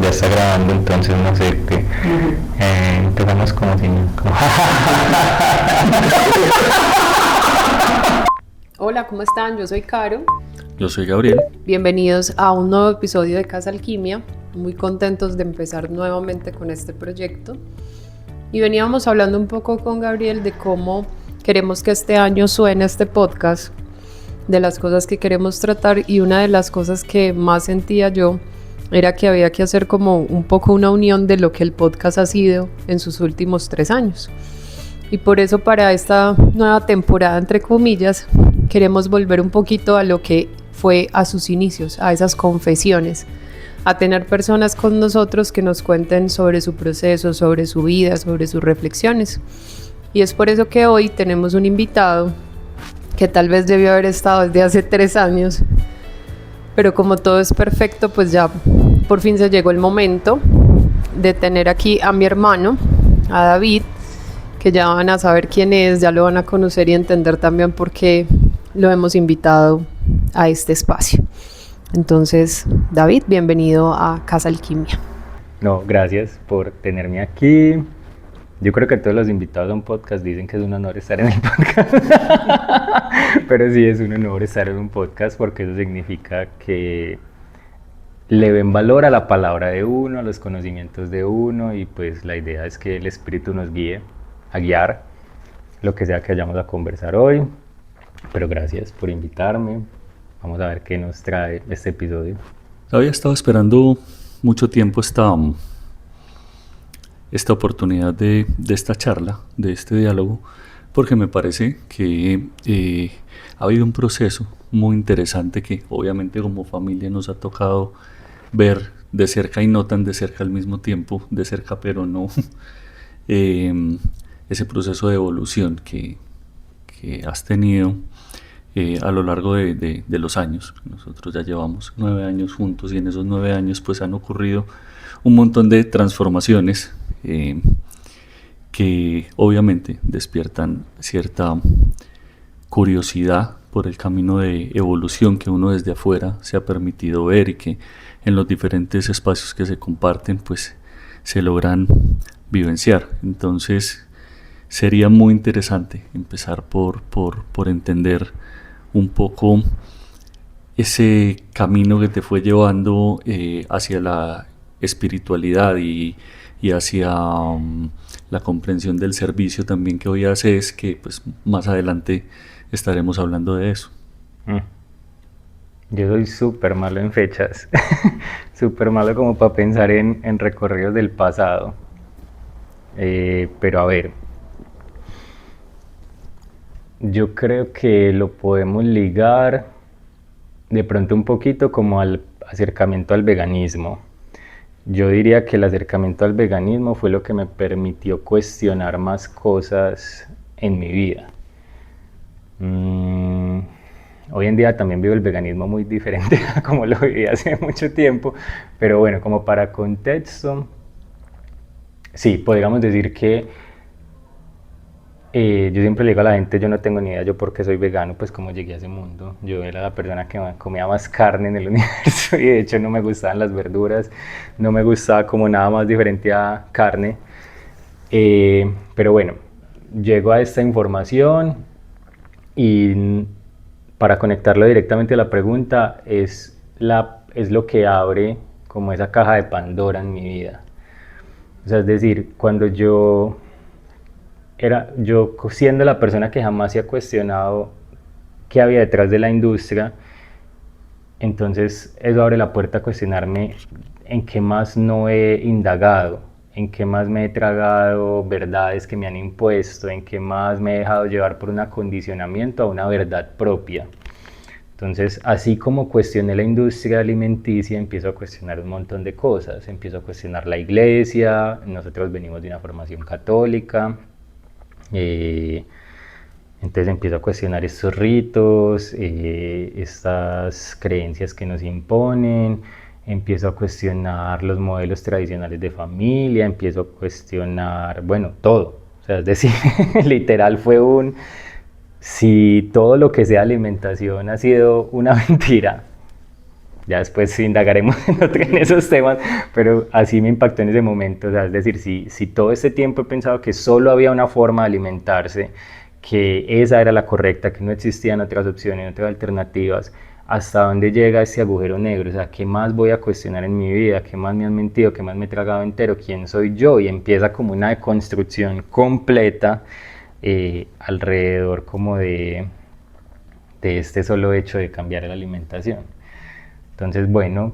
ya está grabando, entonces no sé qué. Empezamos como si... Hola, ¿cómo están? Yo soy Caro. Yo soy Gabriel. Bienvenidos a un nuevo episodio de Casa Alquimia. Muy contentos de empezar nuevamente con este proyecto. Y veníamos hablando un poco con Gabriel de cómo queremos que este año suene este podcast, de las cosas que queremos tratar, y una de las cosas que más sentía yo era que había que hacer como un poco una unión de lo que el podcast ha sido en sus últimos 3 años. Y por eso para esta nueva temporada, entre comillas, queremos volver un poquito a lo que fue a sus inicios, a esas confesiones, a tener personas con nosotros que nos cuenten sobre su proceso, sobre su vida, sobre sus reflexiones. Y es por eso que hoy tenemos un invitado que tal vez debió haber estado desde hace 3 años, pero como todo es perfecto, pues ya por fin se llegó el momento de tener aquí a mi hermano, a David, que ya van a saber quién es, ya lo van a conocer y entender también por qué lo hemos invitado a este espacio. Entonces, David, bienvenido a Casa Alquimia. No, gracias por tenerme aquí. Yo creo que todos los invitados a un podcast dicen que es un honor estar en el podcast. Pero sí es un honor estar en un podcast porque eso significa que le ven valor a la palabra de uno, a los conocimientos de uno, y pues la idea es que el espíritu nos guíe a guiar lo que sea que vayamos a conversar hoy. Pero gracias por invitarme. Vamos a ver qué nos trae este episodio. Había estado esperando mucho tiempo esta oportunidad de esta charla, de este diálogo, porque me parece que ha habido un proceso muy interesante que obviamente como familia nos ha tocado ver de cerca y no tan de cerca al mismo tiempo, de cerca pero no, ese proceso de evolución que has tenido a lo largo de los años. Nosotros ya llevamos 9 años juntos y en esos 9 años pues han ocurrido un montón de transformaciones que obviamente despiertan cierta curiosidad por el camino de evolución que uno desde afuera se ha permitido ver y que en los diferentes espacios que se comparten pues se logran vivenciar. Entonces sería muy interesante empezar por entender un poco ese camino que te fue llevando hacia la espiritualidad y hacia la comprensión del servicio también que hoy haces, que pues más adelante estaremos hablando de eso. Yo soy súper malo en fechas, súper malo como para pensar en recorridos del pasado. Pero a ver, yo creo que lo podemos ligar de pronto un poquito como al acercamiento al veganismo. Yo diría que el acercamiento al veganismo fue lo que me permitió cuestionar más cosas en mi vida. Hoy en día también vivo el veganismo muy diferente a como lo viví hace mucho tiempo, pero bueno, como para contexto, sí, podríamos decir que yo siempre le digo a la gente, yo no tengo ni idea yo por qué soy vegano, pues como llegué a ese mundo. Yo era la persona que comía más carne en el universo y de hecho no me gustaban las verduras, no me gustaba como nada más diferente a carne. Pero bueno, llego a esta información y para conectarlo directamente a la pregunta es lo que abre como esa caja de Pandora en mi vida. O sea, es decir, cuando yo siendo la persona que jamás se ha cuestionado qué había detrás de la industria, entonces eso abre la puerta a cuestionarme en qué más no he indagado, en qué más me he tragado verdades que me han impuesto, en qué más me he dejado llevar por un acondicionamiento a una verdad propia. Entonces, así como cuestioné la industria alimenticia, empiezo a cuestionar un montón de cosas. Empiezo a cuestionar la iglesia. Nosotros venimos de una formación católica. Entonces empiezo a cuestionar estos ritos, estas creencias que nos imponen. Empiezo a cuestionar los modelos tradicionales de familia. Empiezo a cuestionar, bueno, todo. O sea, es decir, literal fue si todo lo que sea alimentación ha sido una mentira, ya después indagaremos en esos temas, pero así me impactó en ese momento. O sea, es decir, si todo este tiempo he pensado que solo había una forma de alimentarse, que esa era la correcta, que no existían otras opciones, otras alternativas, ¿hasta dónde llega ese agujero negro? O sea, ¿qué más voy a cuestionar en mi vida? ¿Qué más me han mentido? ¿Qué más me he tragado entero? ¿Quién soy yo? Y empieza como una deconstrucción completa alrededor como de este solo hecho de cambiar la alimentación. Entonces, bueno,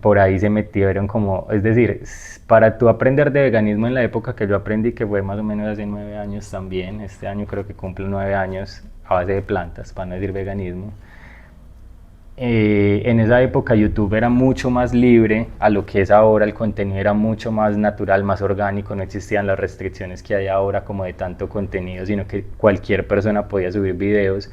por ahí se metieron como, es decir, para tú aprender de veganismo en la época que yo aprendí, que fue más o menos hace 9 años también, este año creo que cumple 9 años a base de plantas, para no decir veganismo. En esa época YouTube era mucho más libre a lo que es ahora, el contenido era mucho más natural, más orgánico, no existían las restricciones que hay ahora como de tanto contenido, sino que cualquier persona podía subir videos.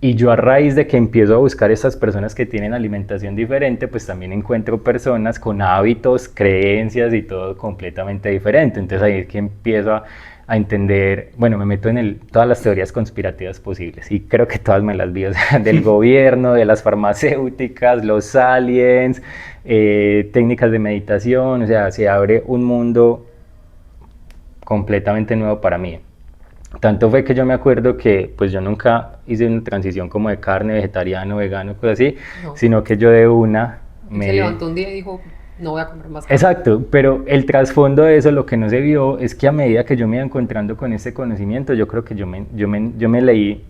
Y yo a raíz de que empiezo a buscar estas personas que tienen alimentación diferente, pues también encuentro personas con hábitos, creencias y todo completamente diferente. Entonces ahí es que empiezo a entender, bueno, me meto en todas las teorías conspirativas posibles y creo que todas me las vi, o sea, del gobierno, de las farmacéuticas, los aliens, técnicas de meditación, o sea, se abre un mundo completamente nuevo para mí. Tanto fue que yo me acuerdo que pues yo nunca hice una transición como de carne, vegetariano, vegano, cosas así, no, sino que yo de una se levantó un día y dijo, no voy a comer más carne. Exacto, pero el trasfondo de eso, lo que no se vio, es que a medida que yo me iba encontrando con este conocimiento, yo creo que yo me leí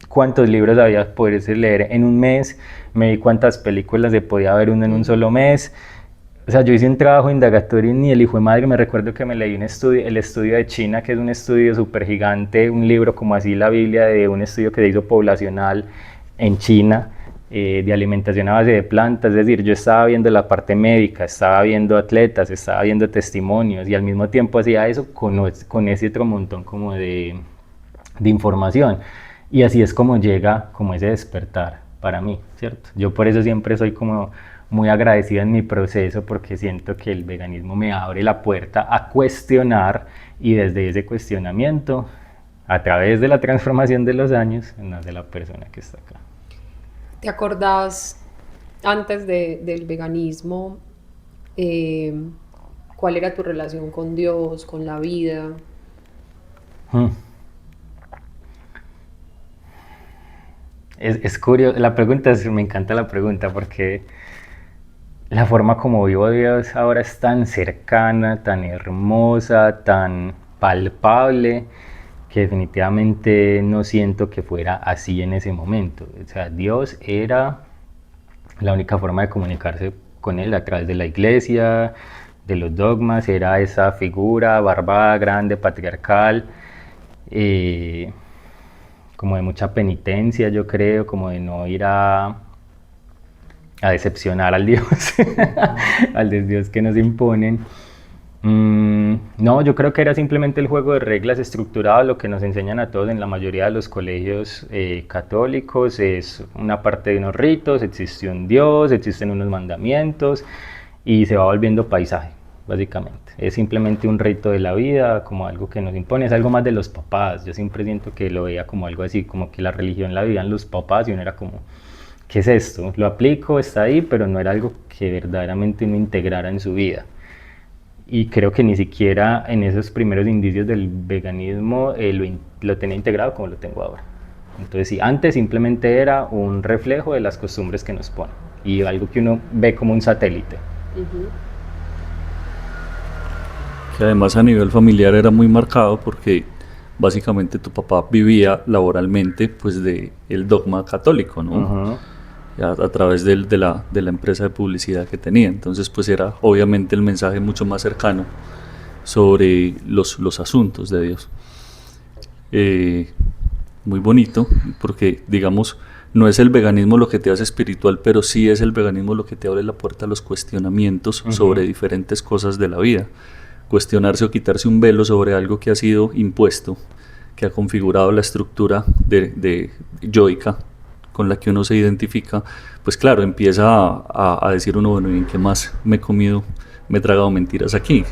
cuántos libros había poderse leer en un mes, me vi cuántas películas se podía ver uno en un solo mes. O sea, yo hice un trabajo indagatorio y ni el hijo de madre, me recuerdo que me leí el estudio de China, que es un estudio súper gigante, un libro como así la Biblia de un estudio que se hizo poblacional en China, de alimentación a base de plantas. Es decir, yo estaba viendo la parte médica, estaba viendo atletas, estaba viendo testimonios y al mismo tiempo hacía eso con ese otro montón como de información. Y así es como llega como ese despertar para mí, ¿cierto? Yo por eso siempre soy como muy agradecido en mi proceso porque siento que el veganismo me abre la puerta a cuestionar y desde ese cuestionamiento, a través de la transformación de los años, nace la persona que está acá. ¿Te acordás antes del veganismo cuál era tu relación con Dios, con la vida? Es curioso, la pregunta me encanta la pregunta porque la forma como vivo a Dios ahora es tan cercana, tan hermosa, tan palpable, que definitivamente no siento que fuera así en ese momento. O sea, Dios era la única forma de comunicarse con Él a través de la iglesia, de los dogmas, era esa figura barbada, grande, patriarcal, como de mucha penitencia, yo creo, como de no ir a decepcionar al Dios, al Dios que nos imponen. No, yo creo que era simplemente el juego de reglas estructurado, lo que nos enseñan a todos en la mayoría de los colegios católicos, es una parte de unos ritos, existe un Dios, existen unos mandamientos y se va volviendo paisaje, básicamente. Es simplemente un rito de la vida, como algo que nos impone, es algo más de los papás. Yo siempre siento que lo veía como algo así, como que la religión la vivían los papás y uno era como, ¿qué es esto? Lo aplico, está ahí, pero no era algo que verdaderamente uno integrara en su vida. Y creo que ni siquiera en esos primeros indicios del veganismo lo tenía integrado como lo tengo ahora. Entonces sí, antes simplemente era un reflejo de las costumbres que nos ponen y algo que uno ve como un satélite. Que además a nivel familiar era muy marcado porque básicamente tu papá vivía laboralmente pues de el dogma católico, ¿no? A través de la empresa de publicidad que tenía. Entonces pues era obviamente el mensaje mucho más cercano sobre los asuntos de Dios. Muy bonito porque digamos no es el veganismo lo que te hace espiritual, pero sí es el veganismo lo que te abre la puerta a los cuestionamientos sobre diferentes cosas de la vida. Cuestionarse o quitarse un velo sobre algo que ha sido impuesto, que ha configurado la estructura de yoica con la que uno se identifica, pues claro, empieza a decir uno, bueno, ¿en qué más me he comido, me he tragado mentiras aquí?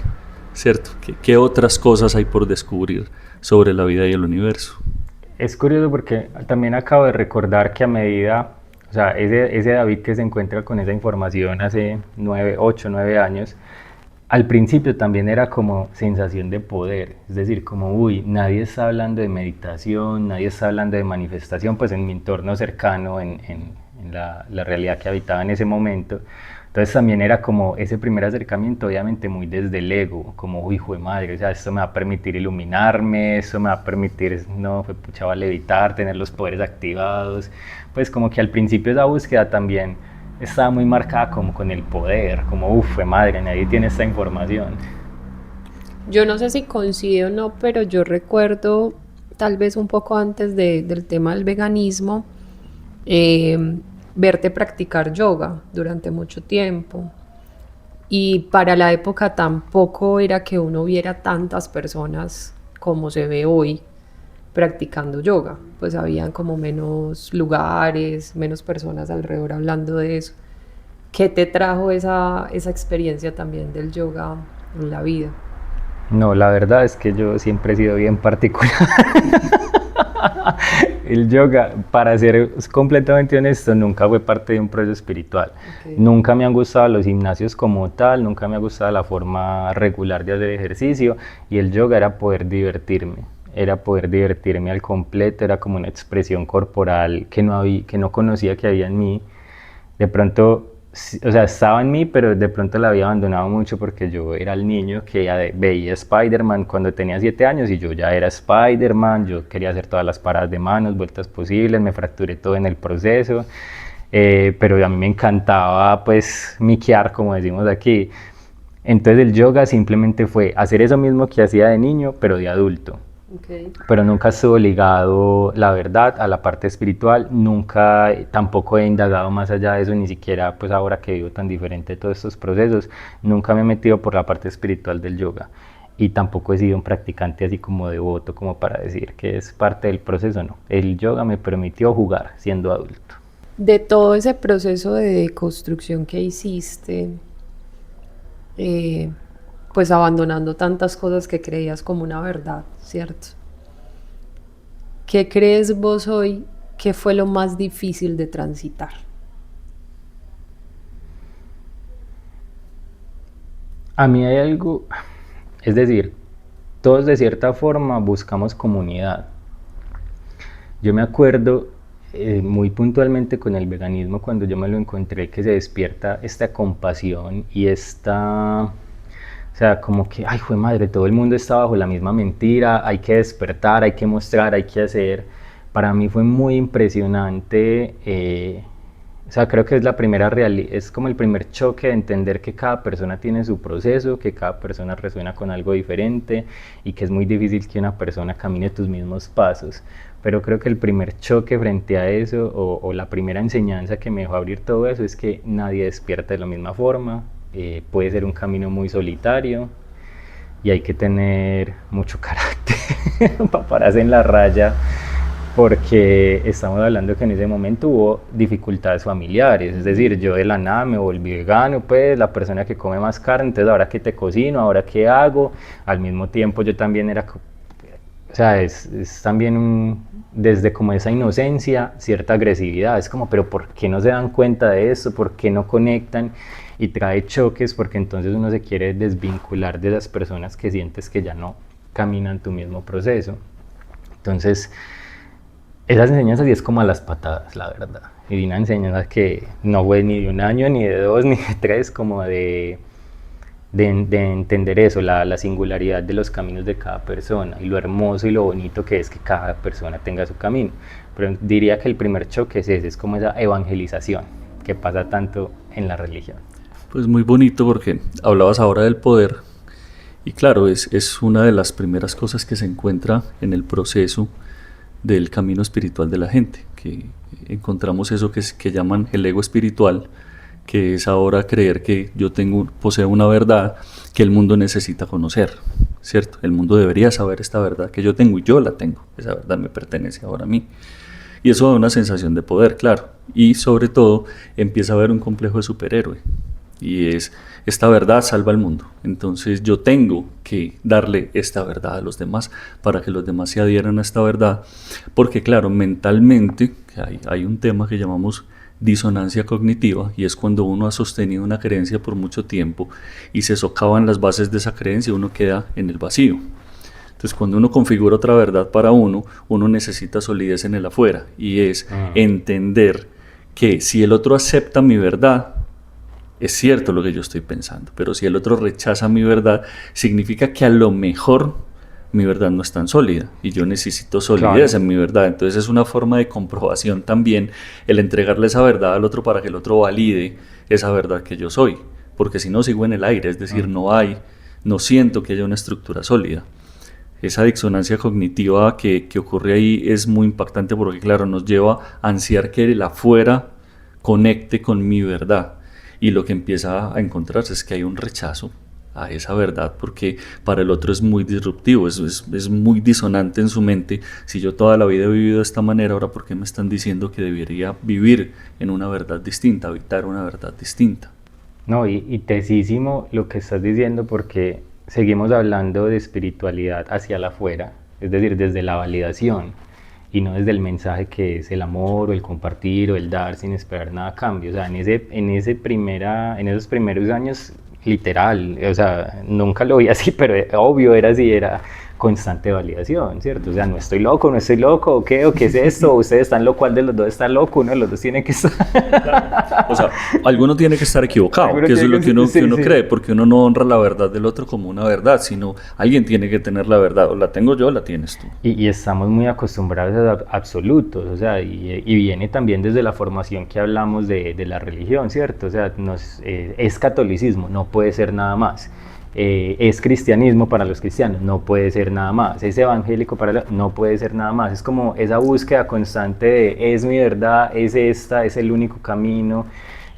¿Cierto? ¿Qué otras cosas hay por descubrir sobre la vida y el universo? Es curioso porque también acabo de recordar que a medida, O sea, ese David que se encuentra con esa información hace 8, 9 años, al principio también era como sensación de poder, es decir, como, uy, nadie está hablando de meditación, nadie está hablando de manifestación, pues en mi entorno cercano, en la realidad que habitaba en ese momento. Entonces también era como ese primer acercamiento, obviamente muy desde el ego, como, uy, hijo de madre, o sea, esto me va a permitir iluminarme, esto me va a permitir, no, fue pucha, va a levitar, tener los poderes activados. Pues como que al principio esa búsqueda también estaba muy marcada como con el poder, como, uff, fue madre, nadie tiene esta información. Yo no sé si coincide o no, pero yo recuerdo, tal vez un poco antes del tema del veganismo, verte practicar yoga durante mucho tiempo. Y para la época tampoco era que uno viera tantas personas como se ve hoy practicando yoga. Pues habían como menos lugares, menos personas alrededor hablando de eso. ¿Qué te trajo esa experiencia también del yoga en la vida? No, la verdad es que yo siempre he sido bien particular. El yoga, para ser completamente honesto, nunca fue parte de un proceso espiritual. Okay. Nunca me han gustado los gimnasios como tal, nunca me ha gustado la forma regular de hacer ejercicio, y el yoga era poder divertirme al completo, era como una expresión corporal que no conocía que había en mí. De pronto, o sea, estaba en mí, pero de pronto la había abandonado mucho porque yo era el niño que veía Spider-Man cuando tenía 7 años y yo ya era Spider-Man, yo quería hacer todas las paradas de manos, vueltas posibles, me fracturé todo en el proceso, pero a mí me encantaba pues miquear, como decimos aquí. Entonces el yoga simplemente fue hacer eso mismo que hacía de niño, pero de adulto. Okay. Pero nunca estuvo ligado, la verdad, a la parte espiritual, nunca, tampoco he indagado más allá de eso, ni siquiera pues ahora que vivo tan diferente de todos estos procesos, nunca me he metido por la parte espiritual del yoga, y tampoco he sido un practicante así como devoto como para decir que es parte del proceso, no. El yoga me permitió jugar siendo adulto. De todo ese proceso de deconstrucción que hiciste, pues abandonando tantas cosas que creías como una verdad, ¿cierto? ¿Qué crees vos hoy que fue lo más difícil de transitar? A mí hay algo, es decir, todos de cierta forma buscamos comunidad. Yo me acuerdo muy puntualmente con el veganismo cuando yo me lo encontré, que se despierta esta compasión y o sea, como que, ay, jue madre, todo el mundo está bajo la misma mentira, hay que despertar, hay que mostrar, hay que hacer. Para mí fue muy impresionante, o sea, creo que es la primera es como el primer choque de entender que cada persona tiene su proceso, que cada persona resuena con algo diferente y que es muy difícil que una persona camine tus mismos pasos. Pero creo que el primer choque frente a eso, o la primera enseñanza que me dejó abrir todo eso, es que nadie despierta de la misma forma. Puede ser un camino muy solitario y hay que tener mucho carácter para pararse en la raya, porque estamos hablando que en ese momento hubo dificultades familiares, es decir, yo de la nada me volví vegano, pues la persona que come más carne, entonces ahora que te cocino, ahora qué hago, al mismo tiempo yo también era, o sea, es también desde como esa inocencia, cierta agresividad, es como, pero ¿por qué no se dan cuenta de eso? ¿Por qué no conectan? Y trae choques porque entonces uno se quiere desvincular de las personas que sientes que ya no caminan tu mismo proceso. Entonces, esas enseñanzas sí es como a las patadas, la verdad. Y una enseñanza que no fue ni de un año, ni de 2, ni de 3, como de entender eso, la singularidad de los caminos de cada persona y lo hermoso y lo bonito que es que cada persona tenga su camino. Pero diría que el primer choque es ese, es como esa evangelización que pasa tanto en la religión. Pues muy bonito porque hablabas ahora del poder y claro, es una de las primeras cosas que se encuentra en el proceso del camino espiritual de la gente, que encontramos eso que llaman el ego espiritual, que es ahora creer que yo poseo una verdad que el mundo necesita conocer, ¿cierto? El mundo debería saber esta verdad que yo tengo y yo la tengo, esa verdad me pertenece ahora a mí. Y eso da una sensación de poder, claro, y sobre todo empieza a haber un complejo de superhéroe. Y esta verdad salva al mundo, entonces yo tengo que darle esta verdad a los demás para que los demás se adhieran a esta verdad, porque claro, mentalmente hay un tema que llamamos disonancia cognitiva, y es cuando uno ha sostenido una creencia por mucho tiempo y se socavan las bases de esa creencia, uno queda en el vacío. Entonces, cuando uno configura otra verdad para uno, uno necesita solidez en el afuera, y es entender que si el otro acepta mi verdad, es cierto lo que yo estoy pensando, pero si el otro rechaza mi verdad, significa que a lo mejor mi verdad no es tan sólida y yo necesito solidez en mi verdad. Entonces es una forma de comprobación también el entregarle esa verdad al otro para que el otro valide esa verdad que yo soy, porque si no sigo en el aire, es decir, no siento que haya una estructura sólida. Esa disonancia cognitiva que ocurre ahí es muy impactante porque, claro, nos lleva a ansiar que el afuera conecte con mi verdad, y lo que empieza a encontrarse es que hay un rechazo a esa verdad porque para el otro es muy disruptivo, es muy disonante en su mente. Si yo toda la vida he vivido de esta manera, ahora ¿por qué me están diciendo que debería vivir en una verdad distinta, habitar una verdad distinta? No, y tesísimo lo que estás diciendo, porque seguimos hablando de espiritualidad hacia el afuera, es decir, desde la validación, y no desde el mensaje que es el amor o el compartir o el dar sin esperar nada a cambio. O sea, en esos primeros años, literal, o sea, nunca lo vi así, pero obvio era así, era constante validación, ¿cierto? O sea, no estoy loco, ¿o qué? ¿O qué es esto? Ustedes están loco, ¿cuál de los dos está loco? Uno de los dos tiene que estar... O sea, alguno tiene que estar equivocado, que eso es lo que uno cree, porque uno no honra la verdad del otro como una verdad, sino alguien tiene que tener la verdad, o la tengo yo o la tienes tú. Y estamos muy acostumbrados a absolutos, o sea, y viene también desde la formación que hablamos de la religión, ¿cierto? O sea, es catolicismo, no puede ser nada más. Es cristianismo para los cristianos, no puede ser nada más. Es evangélico no puede ser nada más. Es como esa búsqueda constante de es mi verdad, es esta, es el único camino.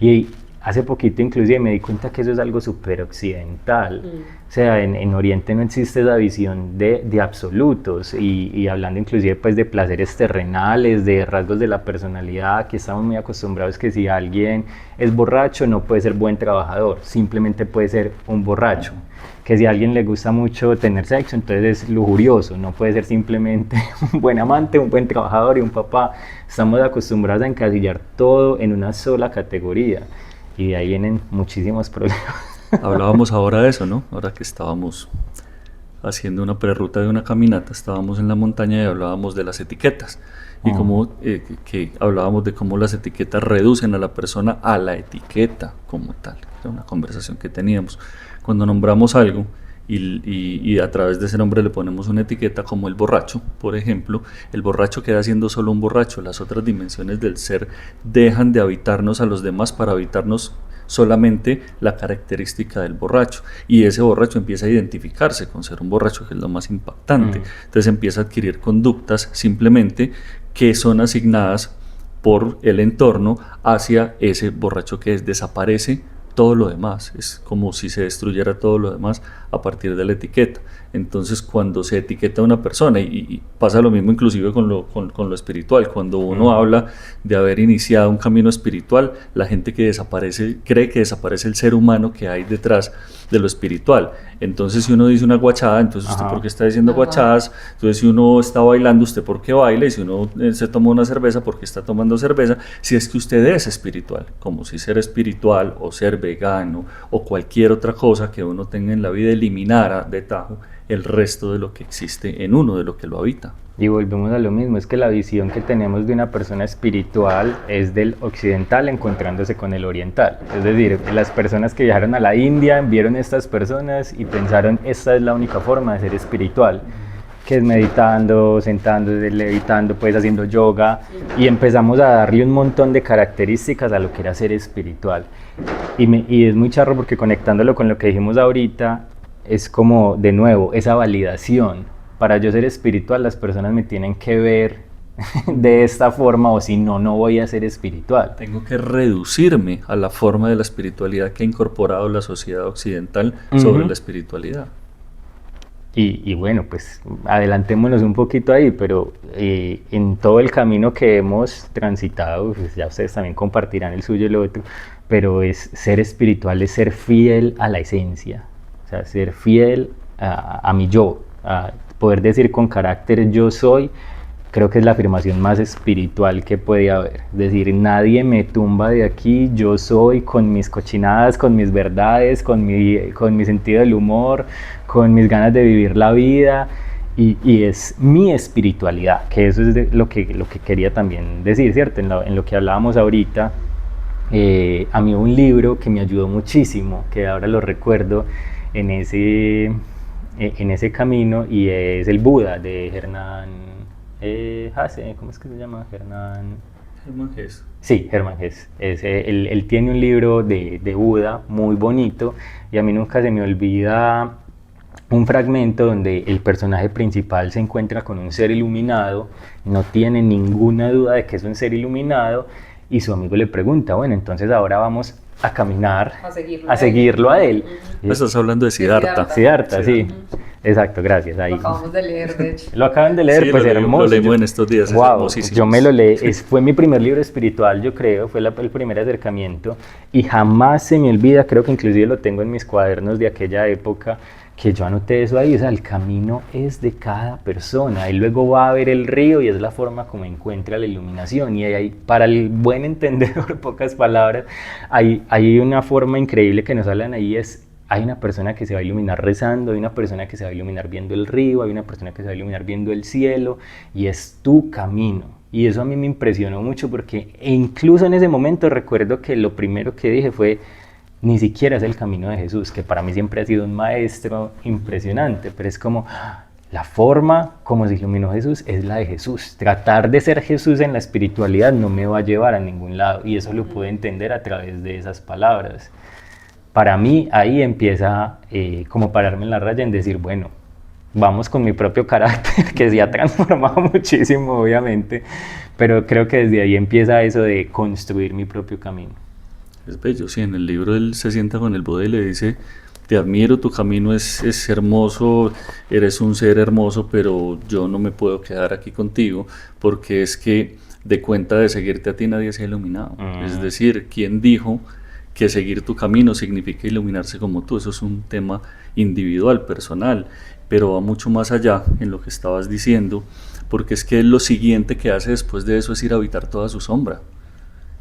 Y hace poquito inclusive me di cuenta que eso es algo súper occidental. O sea, en Oriente no existe esa visión de absolutos, y hablando inclusive pues de placeres terrenales, de rasgos de la personalidad, que estamos muy acostumbrados que si alguien es borracho no puede ser buen trabajador, simplemente puede ser un borracho. Que si a alguien le gusta mucho tener sexo, entonces es lujurioso, no puede ser simplemente un buen amante, un buen trabajador y un papá. Estamos acostumbrados a encasillar todo en una sola categoría, y de ahí vienen muchísimos problemas. Hablábamos ahora de eso, ¿no? Ahora que estábamos haciendo una prerruta de una caminata, estábamos en la montaña y hablábamos de las etiquetas, y cómo que hablábamos de cómo las etiquetas reducen a la persona a la etiqueta como tal. Era una conversación que teníamos. Cuando nombramos algo y a través de ese nombre le ponemos una etiqueta, como el borracho, por ejemplo, el borracho queda siendo solo un borracho. Las otras dimensiones del ser dejan de habitarnos a los demás para habitarnos solamente la característica del borracho, y ese borracho empieza a identificarse con ser un borracho, que es lo más impactante. Entonces empieza a adquirir conductas simplemente que son asignadas por el entorno hacia ese borracho, que desaparece todo lo demás. Es como si se destruyera todo lo demás a partir de la etiqueta. Entonces, cuando se etiqueta a una persona, y pasa lo mismo inclusive con lo espiritual, cuando uno habla de haber iniciado un camino espiritual, la gente que desaparece cree que desaparece el ser humano que hay detrás de lo espiritual. Entonces, si uno dice una guachada, entonces usted ¿por qué está diciendo guachadas? Entonces, si uno está bailando, usted ¿por qué baila? Y si uno se toma una cerveza, ¿por qué está tomando cerveza? Si es que usted es espiritual, como si ser espiritual o ser vegano o cualquier otra cosa que uno tenga en la vida eliminara de tajo el resto de lo que existe en uno, de lo que lo habita. Y volvemos a lo mismo, es que la visión que tenemos de una persona espiritual es del occidental encontrándose con el oriental. Es decir, las personas que viajaron a la India vieron estas personas y pensaron, esta es la única forma de ser espiritual, que es meditando, sentándose, levitando, pues haciendo yoga, y empezamos a darle un montón de características a lo que era ser espiritual. Y es muy charro porque, conectándolo con lo que dijimos ahorita, es como, de nuevo, esa validación. Para yo ser espiritual, las personas me tienen que ver de esta forma, o si no, no voy a ser espiritual. Tengo que reducirme a la forma de la espiritualidad que ha incorporado la sociedad occidental sobre la espiritualidad. Y bueno, pues adelantémonos un poquito ahí, pero en todo el camino que hemos transitado, pues ya ustedes también compartirán el suyo y lo otro, pero ser espiritual es ser fiel a la esencia. O sea, ser fiel a mi yo, a poder decir con carácter yo soy creo que es la afirmación más espiritual que puede haber. Es decir, nadie me tumba de aquí, yo soy con mis cochinadas, con mis verdades, con mi sentido del humor, con mis ganas de vivir la vida, y es mi espiritualidad, que eso es lo que quería también decir, ¿cierto? En lo que hablábamos ahorita, a mí un libro que me ayudó muchísimo, que ahora lo recuerdo en ese camino, y es El Buda, de Hernán Hesse, ¿cómo es que se llama? Hermann Hesse. Sí, Hermann Hesse. Él tiene un libro de Buda muy bonito, y a mí nunca se me olvida un fragmento donde el personaje principal se encuentra con un ser iluminado, no tiene ninguna duda de que es un ser iluminado, y su amigo le pregunta, bueno, entonces ahora vamos a caminar, a seguirlo a él. Estás hablando de Siddhartha. Siddhartha, sí. Exacto, gracias. Ahí. Lo acabamos de leer, de hecho. Lo acaban de leer, Sí, pues hermoso. Lo leímos en estos días, wow, es hermosísimo. yo me lo leí, fue mi primer libro espiritual, yo creo, fue el primer acercamiento, y jamás se me olvida, creo que inclusive lo tengo en mis cuadernos de aquella época, que yo anoté eso ahí. O sea, el camino es de cada persona, él luego va a ver el río y es la forma como encuentra la iluminación, y ahí, para el buen entendedor, pocas palabras, hay una forma increíble que nos hablan ahí, hay una persona que se va a iluminar rezando, hay una persona que se va a iluminar viendo el río, hay una persona que se va a iluminar viendo el cielo, y es tu camino. Y eso a mí me impresionó mucho, porque incluso en ese momento recuerdo que lo primero que dije fue, ni siquiera es el camino de Jesús, que para mí siempre ha sido un maestro impresionante, pero es como la forma como se iluminó Jesús es la de Jesús. Tratar de ser Jesús en la espiritualidad no me va a llevar a ningún lado, y eso lo pude entender a través de esas palabras. Para mí ahí empieza como pararme en la raya en decir, bueno, vamos con mi propio carácter, que se ha transformado muchísimo obviamente, pero creo que desde ahí empieza eso de construir mi propio camino. Es bello, sí, en el libro él se sienta con el Buda y le dice, te admiro, tu camino es hermoso, eres un ser hermoso, pero yo no me puedo quedar aquí contigo, porque es que de cuenta de seguirte a ti nadie se ha iluminado. Es decir, ¿quién dijo que seguir tu camino significa iluminarse como tú? Eso es un tema individual, personal, pero va mucho más allá en lo que estabas diciendo, porque es que lo siguiente que hace después de eso es ir a habitar toda su sombra,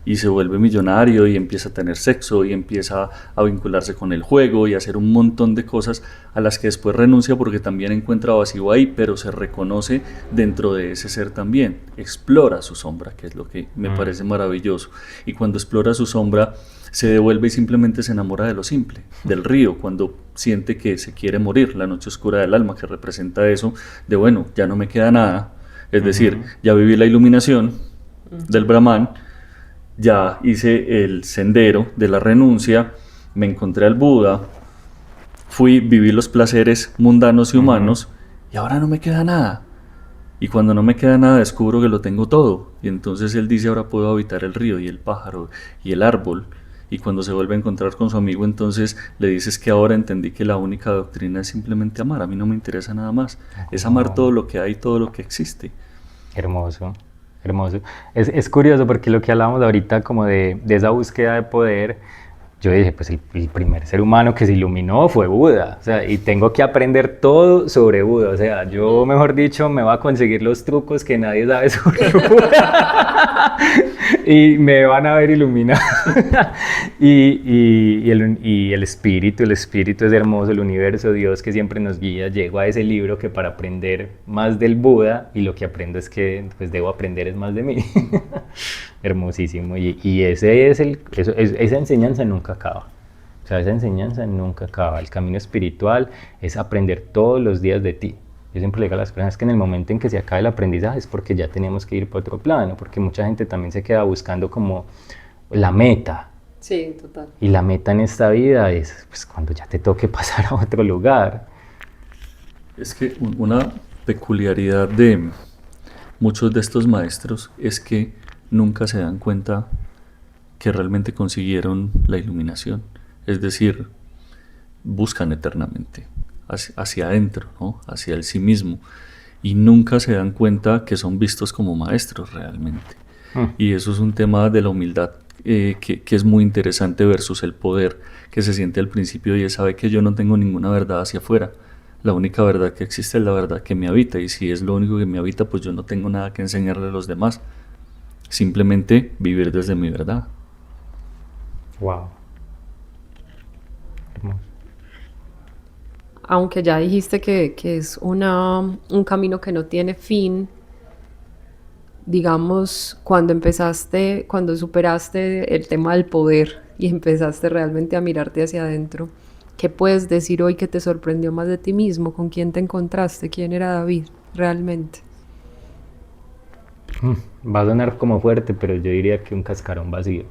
y se vuelve millonario y empieza a tener sexo y empieza a vincularse con el juego y a hacer un montón de cosas a las que después renuncia porque también encuentra vacío ahí, pero se reconoce dentro de ese ser también, explora su sombra, que es lo que me parece maravilloso, y cuando explora su sombra se devuelve y simplemente se enamora de lo simple, del río, cuando siente que se quiere morir, la noche oscura del alma, que representa eso de bueno, ya no me queda nada, es decir, ya viví la iluminación del Brahman, ya hice el sendero de la renuncia, me encontré al Buda, viví los placeres mundanos y humanos, y ahora no me queda nada. Y cuando no me queda nada descubro que lo tengo todo, y entonces él dice, ahora puedo habitar el río y el pájaro y el árbol. Y cuando se vuelve a encontrar con su amigo, entonces le dices que ahora entendí que la única doctrina es simplemente amar, a mí no me interesa nada más, es amar todo lo que hay, todo lo que existe. Hermoso. Hermoso. Es curioso porque lo que hablábamos ahorita como de esa búsqueda de poder, yo dije, pues el primer ser humano que se iluminó fue Buda, o sea, y tengo que aprender todo sobre Buda, o sea, yo, mejor dicho, me voy a conseguir los trucos que nadie sabe sobre Buda y me van a ver iluminado. y el espíritu es hermoso, el universo, Dios que siempre nos guía. Llego a ese libro que para aprender más del Buda, y lo que aprendo es que pues debo aprender es más de mí. Hermosísimo, y esa enseñanza nunca acaba, o sea, esa enseñanza nunca acaba. El camino espiritual es aprender todos los días de ti. Yo siempre le digo a las personas que en el momento en que se acabe el aprendizaje es porque ya tenemos que ir para otro plano, porque mucha gente también se queda buscando como la meta. Sí, total. Y la meta en esta vida es pues, cuando ya te toque pasar a otro lugar. Es que una peculiaridad de muchos de estos maestros es que nunca se dan cuenta que realmente consiguieron la iluminación, es decir, buscan eternamente hacia adentro, ¿no? Hacia el sí mismo, y nunca se dan cuenta que son vistos como maestros realmente. Y eso es un tema de la humildad que es muy interesante versus el poder que se siente al principio, y es saber que yo no tengo ninguna verdad hacia afuera, La única verdad que existe es la verdad que me habita, y si es lo único que me habita, pues yo no tengo nada que enseñarle a los demás. Simplemente vivir desde mi verdad. Wow. Hermoso. Aunque ya dijiste que es un camino que no tiene fin, digamos, cuando superaste el tema del poder y empezaste realmente a mirarte hacia adentro, ¿qué puedes decir hoy que te sorprendió más de ti mismo? ¿Con quién te encontraste? ¿Quién era David realmente? Va a sonar como fuerte, pero yo diría que un cascarón vacío.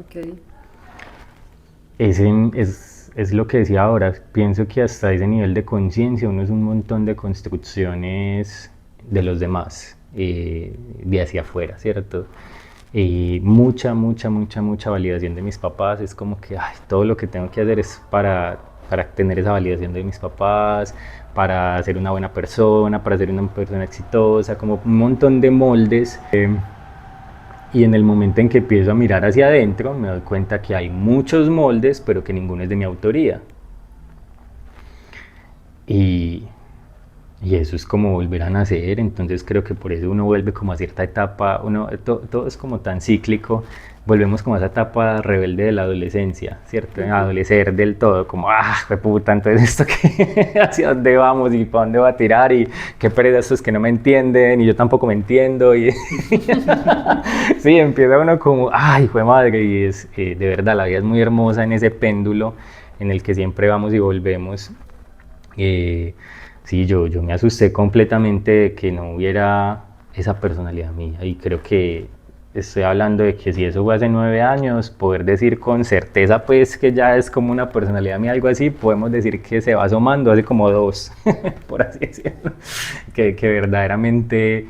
Ok. Es lo que decía ahora. Pienso que hasta ese nivel de conciencia uno es un montón de construcciones de los demás, de hacia afuera, ¿cierto? Mucha validación de mis papás. Es como que ay, todo lo que tengo que hacer es para tener esa validación de mis papás, para ser una buena persona, para ser una persona exitosa, como un montón de moldes. Y en el momento en que empiezo a mirar hacia adentro, me doy cuenta que hay muchos moldes, pero que ninguno es de mi autoría. Y, y eso es como volver a nacer. Entonces creo que por eso uno vuelve como a cierta etapa, todo es como tan cíclico, volvemos como a esa etapa rebelde de la adolescencia, ¿cierto? Adolecer del todo, como, qué puta, entonces esto que, hacia dónde vamos y para dónde va a tirar, y qué pereza estos que no me entienden y yo tampoco me entiendo. Y sí, empieza uno como, ay, fue madre, y es, de verdad, la vida es muy hermosa en ese péndulo en el que siempre vamos y volvemos. Sí, yo me asusté completamente de que no hubiera esa personalidad mía, y creo que estoy hablando de que si eso fue hace 9 años, poder decir con certeza pues que ya es como una personalidad mía, algo así, podemos decir que se va asomando hace como 2, por así decirlo, que verdaderamente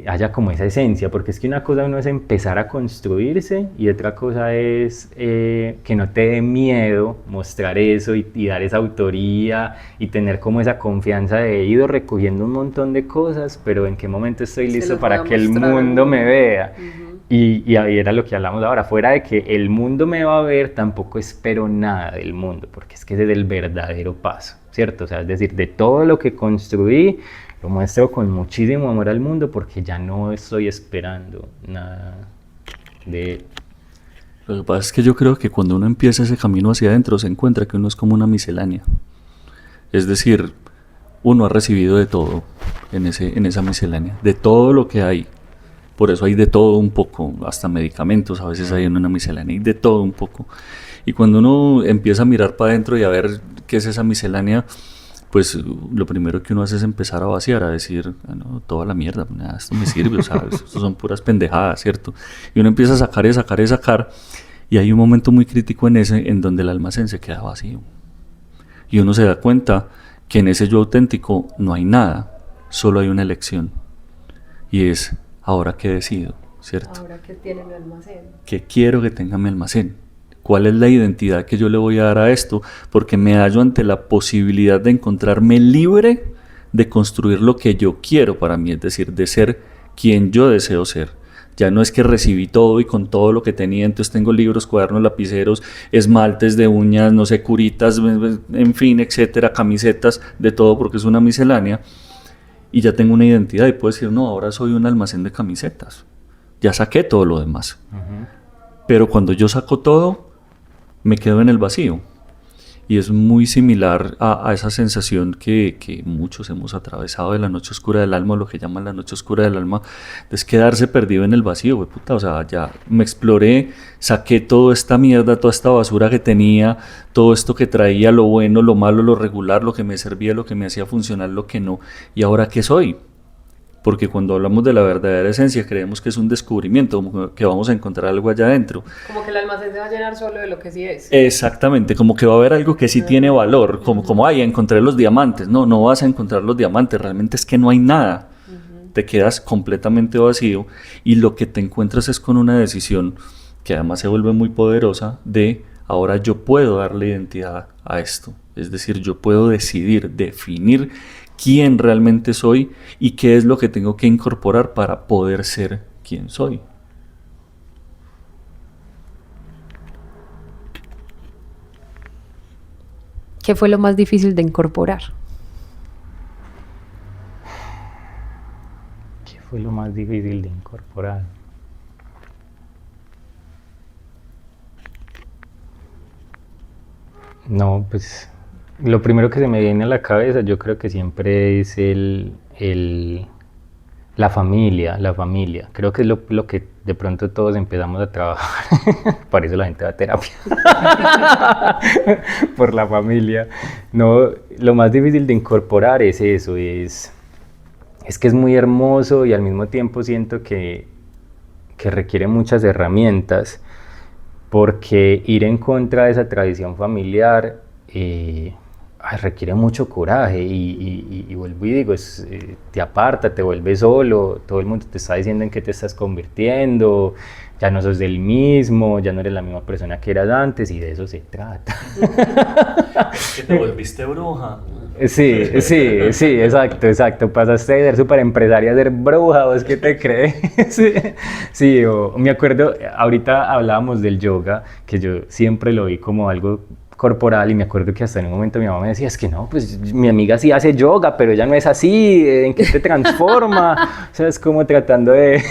haya como esa esencia, porque es que una cosa uno es empezar a construirse y otra cosa es que no te dé miedo mostrar eso y dar esa autoría y tener como esa confianza de he ido recogiendo un montón de cosas, pero en qué momento estoy listo para que el mundo me vea. Y ahí era lo que hablamos ahora, fuera de que el mundo me va a ver, tampoco espero nada del mundo, porque es que ese es el verdadero paso, ¿cierto? O sea, es decir, de todo lo que construí, lo muestro con muchísimo amor al mundo porque ya no estoy esperando nada de él. Lo que pasa es que yo creo que cuando uno empieza ese camino hacia adentro se encuentra que uno es como una miscelánea. Es decir, uno ha recibido de todo en esa miscelánea, de todo lo que hay. Por eso hay de todo un poco, hasta medicamentos a veces hay en una miscelánea, y de todo un poco. Y cuando uno empieza a mirar para adentro y a ver qué es esa miscelánea, pues lo primero que uno hace es empezar a vaciar, a decir, no, toda la mierda, nada, esto me sirve, o sea, esto son puras pendejadas, ¿cierto? Y uno empieza a sacar y sacar y sacar, y hay un momento muy crítico en donde el almacén se queda vacío. Y uno se da cuenta que en ese yo auténtico no hay nada, solo hay una elección. Y es, ahora qué decido, ¿cierto? Ahora que tiene mi almacén. ¿Qué quiero que tenga mi almacén? ¿Cuál es la identidad que yo le voy a dar a esto? Porque me hallo ante la posibilidad de encontrarme libre de construir lo que yo quiero para mí, es decir, de ser quien yo deseo ser. Ya no es que recibí todo y con todo lo que tenía, entonces tengo libros, cuadernos, lapiceros, esmaltes de uñas, no sé, curitas, en fin, etcétera, camisetas, de todo, porque es una miscelánea. Y ya tengo una identidad y puedo decir, no, ahora soy un almacén de camisetas. Ya saqué todo lo demás. Pero cuando yo saco todo, me quedo en el vacío. Y es muy similar a esa sensación que muchos hemos atravesado de la noche oscura del alma, lo que llaman la noche oscura del alma, es quedarse perdido en el vacío, güey, puta, o sea, ya me exploré, saqué toda esta mierda, toda esta basura que tenía, todo esto que traía, lo bueno, lo malo, lo regular, lo que me servía, lo que me hacía funcionar, lo que no, y ahora ¿qué soy? Porque cuando hablamos de la verdadera esencia creemos que es un descubrimiento, como que vamos a encontrar algo allá adentro. Como que el almacén se va a llenar solo de lo que sí es. Exactamente, como que va a haber algo que sí tiene valor, como ay, encontré los diamantes. No, no vas a encontrar los diamantes, realmente es que no hay nada. Te quedas completamente vacío y lo que te encuentras es con una decisión que además se vuelve muy poderosa de ahora yo puedo darle identidad a esto. Es decir, yo puedo decidir, definir quién realmente soy y qué es lo que tengo que incorporar para poder ser quien soy. ¿qué fue lo más difícil de incorporar? ¿Qué fue lo más difícil de incorporar? No, pues lo primero que se me viene a la cabeza yo creo que siempre es la familia, la familia. Creo que es lo que de pronto todos empezamos a trabajar. Por eso la gente va a terapia. Por la familia. No, lo más difícil de incorporar es eso, es que es muy hermoso y al mismo tiempo siento que requiere muchas herramientas, porque ir en contra de esa tradición familiar requiere mucho coraje y vuelvo y digo, te aparta, te vuelves solo, todo el mundo te está diciendo en qué te estás convirtiendo, ya no sos del mismo, ya no eres la misma persona que eras antes y de eso se trata. ¿Que te volviste bruja? Sí, exacto. Pasaste de ser súper empresaria a ser bruja, ¿vos qué te crees? Sí, me acuerdo, ahorita hablábamos del yoga, que yo siempre lo vi como algo corporal y me acuerdo que hasta en un momento mi mamá me decía, es que no, pues mi amiga sí hace yoga, pero ella no es así, ¿en qué te transforma? O sea, es como tratando y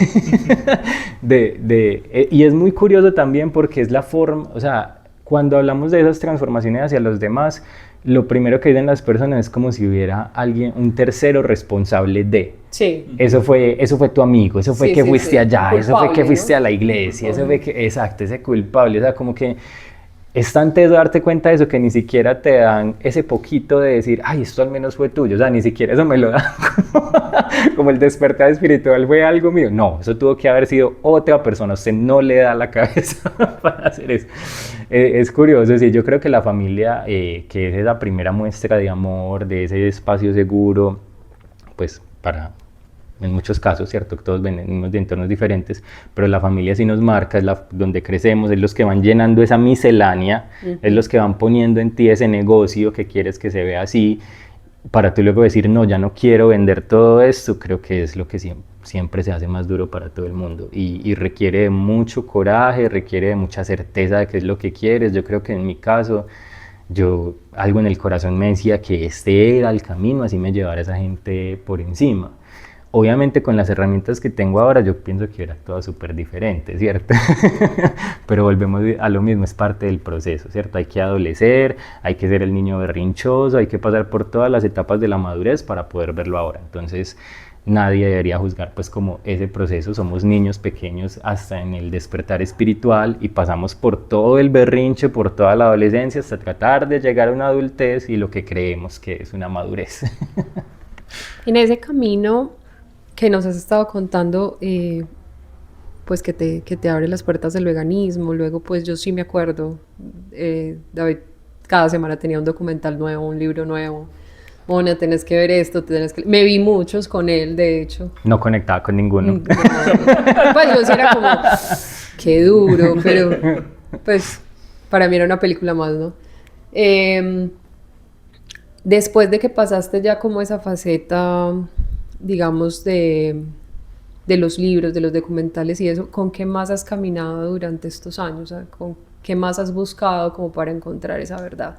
es muy curioso también porque es la forma, o sea, cuando hablamos de esas transformaciones hacia los demás, lo primero que dicen las personas es como si hubiera alguien, un tercero responsable de. Sí. Eso fue tu amigo, eso fue que fuiste allá, culpable, eso fue que fuiste, ¿no?, a la iglesia, eso fue que, exacto, ese culpable, o sea, como que es tanto de darte cuenta de eso que ni siquiera te dan ese poquito de decir, ay, esto al menos fue tuyo, o sea, ni siquiera eso me lo dan como el despertar espiritual fue algo mío. No, eso tuvo que haber sido otra persona, usted no le da la cabeza para hacer eso. Es curioso, sí, yo creo que la familia, que es esa primera muestra de amor, de ese espacio seguro, pues en muchos casos, ¿cierto? Todos venimos de entornos diferentes, pero la familia sí nos marca, es donde crecemos, es los que van llenando esa miscelánea, es los que van poniendo en ti ese negocio que quieres que se vea así, para tú luego decir, no, ya no quiero vender todo esto. Creo que es lo que siempre se hace más duro para todo el mundo y requiere de mucho coraje, requiere de mucha certeza de qué es lo que quieres. Yo creo que en mi caso, algo en el corazón me decía que este era el camino, así me llevara esa gente por encima. Obviamente con las herramientas que tengo ahora yo pienso que era todo súper diferente, ¿cierto? Pero volvemos a lo mismo, es parte del proceso, ¿cierto? Hay que adolecer, hay que ser el niño berrinchoso, hay que pasar por todas las etapas de la madurez para poder verlo ahora. Entonces nadie debería juzgar pues como ese proceso, somos niños pequeños hasta en el despertar espiritual y pasamos por todo el berrinche, por toda la adolescencia hasta tratar de llegar a una adultez y lo que creemos que es una madurez. En ese camino que nos has estado contando, pues que te abre las puertas del veganismo, luego pues yo sí me acuerdo, David cada semana tenía un documental nuevo, un libro nuevo, Mona, tenés que ver esto, me vi muchos con él, de hecho. No conectaba con ninguno. No. Pues yo sí era como, qué duro, pero pues para mí era una película más, ¿no? Después de que pasaste ya como esa faceta, digamos, de los libros, de los documentales y eso, ¿con qué más has caminado durante estos años? O sea, ¿con qué más has buscado como para encontrar esa verdad?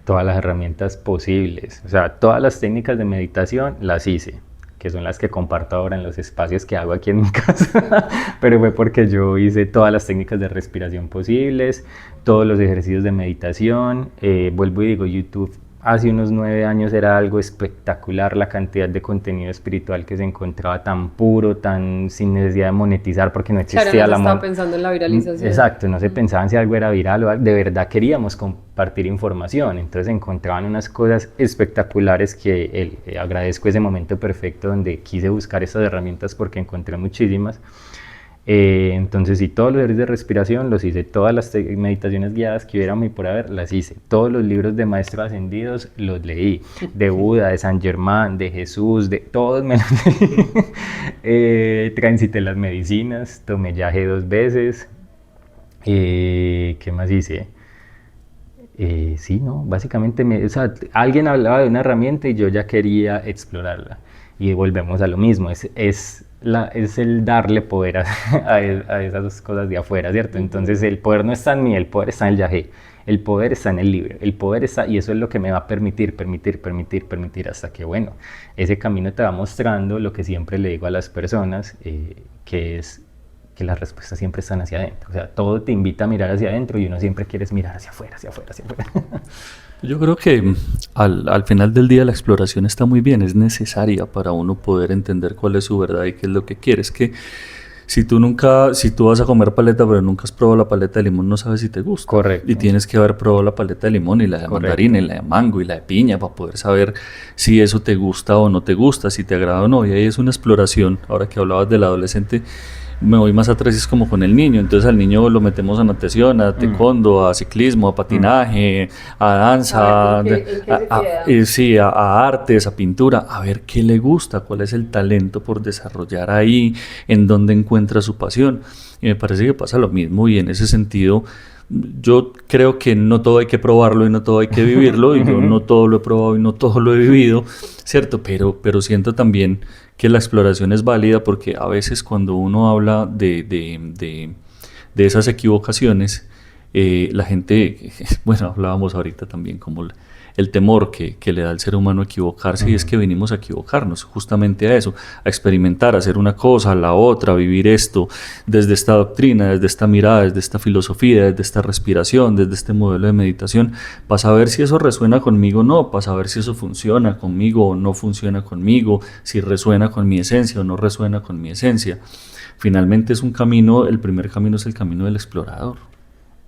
Todas las herramientas posibles, o sea, todas las técnicas de meditación las hice, que son las que comparto ahora en los espacios que hago aquí en mi casa, pero fue porque yo hice todas las técnicas de respiración posibles, todos los ejercicios de meditación. Vuelvo y digo, YouTube hace unos 9 años era algo espectacular, la cantidad de contenido espiritual que se encontraba tan puro, tan sin necesidad de monetizar, porque no existía claro, no la estaba pensando en la viralización. Exacto, no se pensaba en si algo era viral o de verdad queríamos compartir información, entonces encontraban unas cosas espectaculares que agradezco ese momento perfecto donde quise buscar esas herramientas porque encontré muchísimas. Entonces sí, todos los ejercicios de respiración los hice, todas las meditaciones guiadas que hubiera y por haber las hice, todos los libros de maestros ascendidos los leí, de Buda, de San Germán, de Jesús, de todos me los leí. Transité las medicinas, tomé yaje 2 veces. ¿Qué más hice? Sí, no, básicamente o sea, alguien hablaba de una herramienta y yo ya quería explorarla y volvemos a lo mismo, es el darle poder a esas cosas de afuera, ¿cierto? Entonces el poder no está en mí, el poder está en el yagé. El poder está en el libro, el poder está, y eso es lo que me va a permitir hasta que, bueno, ese camino te va mostrando lo que siempre le digo a las personas, que es que las respuestas siempre están hacia adentro. O sea, todo te invita a mirar hacia adentro y uno siempre quiere mirar hacia afuera, hacia afuera, hacia afuera. Yo creo que al final del día la exploración está muy bien, es necesaria para uno poder entender cuál es su verdad y qué es lo que quiere. Es que si tú vas a comer paleta pero nunca has probado la paleta de limón, no sabes si te gusta. Correcto. Y tienes que haber probado la paleta de limón y la de mandarina y la de mango y la de piña para poder saber si eso te gusta o no te gusta, si te agrada o no. Y ahí es una exploración. Ahora que hablabas del adolescente, me voy más atrás, es como con el niño. Entonces al niño lo metemos a natación, a taekwondo, a ciclismo, a patinaje, a danza, a artes, a pintura, a ver qué le gusta, cuál es el talento por desarrollar ahí, en dónde encuentra su pasión. Y me parece que pasa lo mismo, y en ese sentido yo creo que no todo hay que probarlo y no todo hay que vivirlo, y yo no todo lo he probado y no todo lo he vivido, ¿cierto? Pero siento también que la exploración es válida, porque a veces cuando uno habla de esas equivocaciones, la gente, bueno, hablábamos ahorita también como el temor que le da al ser humano equivocarse, y es que venimos a equivocarnos, justamente a eso, a experimentar, a hacer una cosa, a la otra, a vivir esto desde esta doctrina, desde esta mirada, desde esta filosofía, desde esta respiración, desde este modelo de meditación, para saber si eso resuena conmigo o no, para saber si eso funciona conmigo o no funciona conmigo, si resuena con mi esencia o no resuena con mi esencia. Finalmente es un camino, el primer camino es el camino del explorador.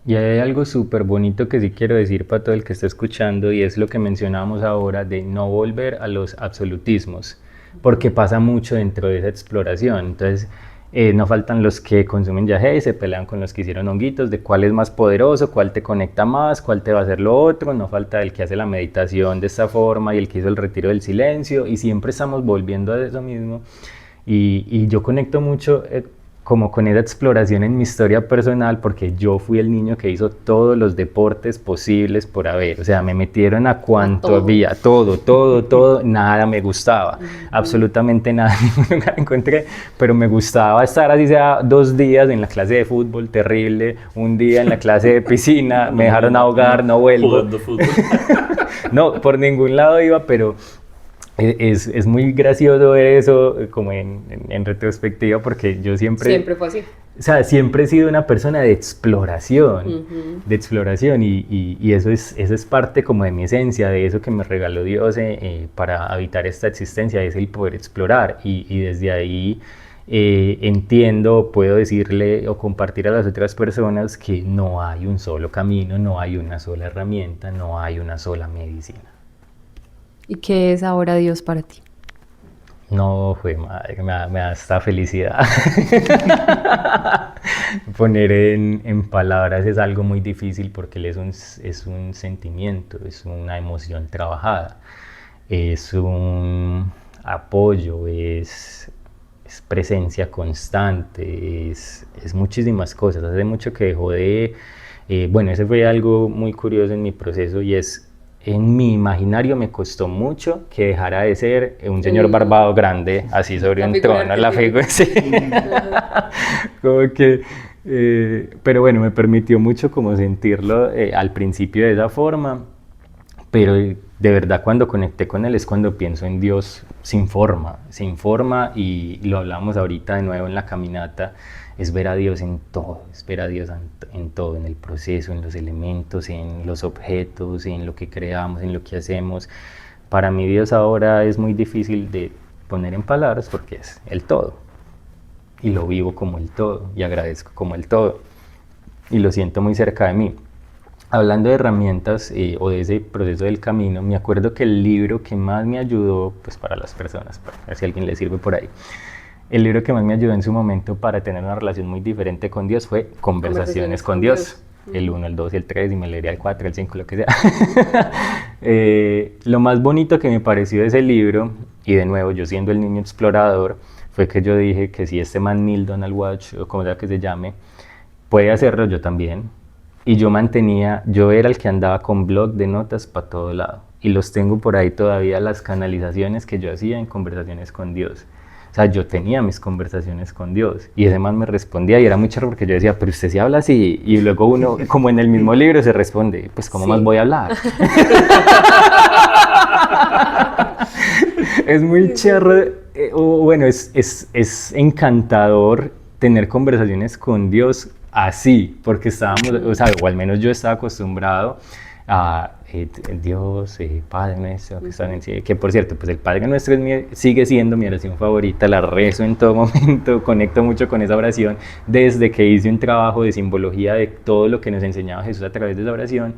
Y hay algo súper bonito que sí quiero decir para todo el que está escuchando, y es lo que mencionábamos ahora de no volver a los absolutismos, porque pasa mucho dentro de esa exploración. Entonces, no faltan los que consumen yagé y se pelean con los que hicieron honguitos de cuál es más poderoso, cuál te conecta más, cuál te va a hacer lo otro. No falta el que hace la meditación de esta forma y el que hizo el retiro del silencio, y siempre estamos volviendo a eso mismo. Y yo conecto mucho como con esa exploración en mi historia personal, porque yo fui el niño que hizo todos los deportes posibles por haber. O sea, me metieron a cuanto había, todo, nada me gustaba, absolutamente nada, en ningún lugar encontré, pero me gustaba estar así sea 2 días en la clase de fútbol, terrible, un día en la clase de piscina, me dejaron ahogar, no vuelvo. Jugando fútbol. No, por ningún lado iba, pero es muy gracioso ver eso como en retrospectiva, porque yo siempre fue así. O sea, siempre he sido una persona de exploración, y eso es parte como de mi esencia, de eso que me regaló Dios para habitar esta existencia, es el poder explorar, y desde ahí entiendo, puedo decirle o compartir a las otras personas que no hay un solo camino, no hay una sola herramienta, no hay una sola medicina. ¿Y qué es ahora Dios para ti? No, fue madre, me da esta felicidad. Poner en palabras es algo muy difícil, porque es un sentimiento, es una emoción trabajada, es un apoyo, es presencia constante, es muchísimas cosas. Hace mucho que dejó bueno, ese fue algo muy curioso en mi proceso, y es, en mi imaginario me costó mucho que dejara de ser un señor barbado grande, así sobre un trono, la figura, sí. Como que, pero bueno, me permitió mucho como sentirlo al principio de esa forma, pero de verdad cuando conecté con él es cuando pienso en Dios sin forma, y lo hablamos ahorita de nuevo en la caminata. Es ver a Dios en todo, es ver a Dios en todo, en el proceso, en los elementos, en los objetos, en lo que creamos, en lo que hacemos. Para mí Dios ahora es muy difícil de poner en palabras, porque es el todo, y lo vivo como el todo, y agradezco como el todo, y lo siento muy cerca de mí. Hablando de herramientas o de ese proceso del camino, me acuerdo que el libro que más me ayudó, pues para las personas, para ver si a alguien le sirve por ahí, el libro que más me ayudó en su momento para tener una relación muy diferente con Dios fue Conversaciones con Dios. El 1, el 2 y el 3, y me leería el 4, el 5, lo que sea. Lo más bonito que me pareció de ese libro, y de nuevo yo siendo el niño explorador, fue que yo dije que si este man Neil Donald Walsch, o como sea que se llame, puede hacerlo, yo también. Y yo era el que andaba con blog de notas para todo lado, y los tengo por ahí todavía, las canalizaciones que yo hacía en Conversaciones con Dios. O sea, yo tenía mis conversaciones con Dios y ese man me respondía y era muy charro porque yo decía, pero usted sí habla así, y luego uno, como en el mismo libro, se responde, pues ¿cómo más voy a hablar? Es muy charro, bueno, es encantador tener conversaciones con Dios así, porque estábamos, o sea, o al menos yo estaba acostumbrado a Dios, Padre Nuestro, que están en cielo, que por cierto, pues el Padre Nuestro sigue siendo mi oración favorita, la rezo en todo momento, conecto mucho con esa oración, desde que hice un trabajo de simbología de todo lo que nos enseñaba Jesús a través de esa oración.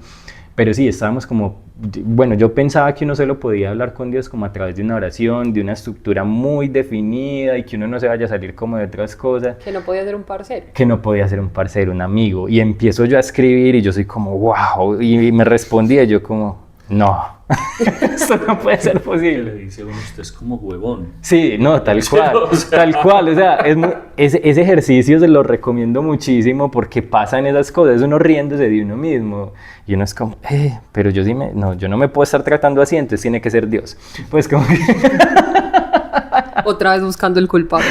Pero sí, estábamos como, bueno, yo pensaba que uno solo podía hablar con Dios como a través de una oración, de una estructura muy definida y que uno no se vaya a salir como de otras cosas. Que no podía ser un parcero. Que no podía ser un parcero, un amigo. Y empiezo yo a escribir y yo soy como, wow, y me respondía yo como, no, esto no puede ser posible. Le dice uno, usted es como huevón. Sí, no, tal cual, tal cual, o sea, ese ejercicio se lo recomiendo muchísimo porque pasan esas cosas, uno riéndose de uno mismo y uno es como, pero yo sí no, yo no me puedo estar tratando así, entonces tiene que ser Dios. Pues como que... Otra vez buscando el culpable.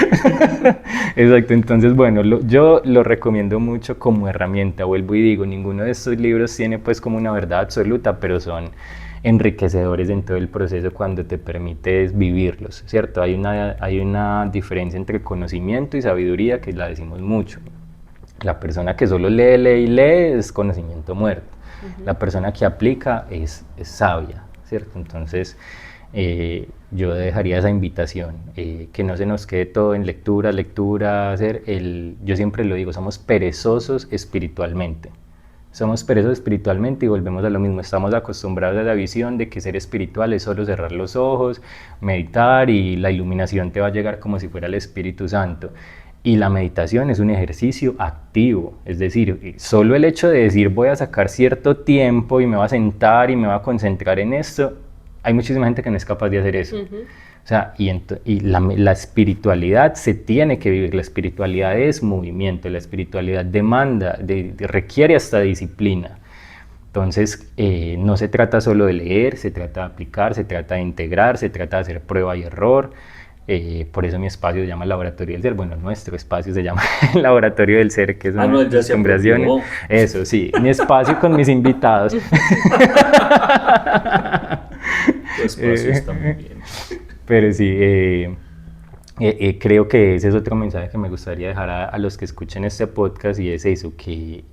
Exacto, entonces bueno, yo lo recomiendo mucho como herramienta, vuelvo y digo, ninguno de estos libros tiene pues como una verdad absoluta, pero son enriquecedores en todo el proceso cuando te permites vivirlos, ¿cierto? Hay una diferencia entre conocimiento y sabiduría que la decimos mucho. La persona que solo lee, lee y lee es conocimiento muerto. La persona que aplica es sabia, ¿cierto? Entonces... yo dejaría esa invitación, que no se nos quede todo en lectura, yo siempre lo digo, somos perezosos espiritualmente. Somos perezosos espiritualmente y volvemos a lo mismo, estamos acostumbrados a la visión de que ser espiritual es solo cerrar los ojos, meditar y la iluminación te va a llegar como si fuera el Espíritu Santo. Y la meditación es un ejercicio activo, es decir, solo el hecho de decir voy a sacar cierto tiempo y me voy a sentar y me voy a concentrar en esto, hay muchísima gente que no es capaz de hacer eso. O sea, y la espiritualidad se tiene que vivir, la espiritualidad es movimiento, la espiritualidad demanda, requiere hasta disciplina. Entonces, no se trata solo de leer, se trata de aplicar, se trata de integrar, se trata de hacer prueba y error. Por eso mi espacio se llama Laboratorio del Ser. Bueno, nuestro espacio se llama Laboratorio del Ser, que es una conversación. Eso, sí, mi espacio con mis invitados. Tu espacio está muy bien. Pero sí, creo que ese es otro mensaje que me gustaría dejar a los que escuchen este podcast y es eso, que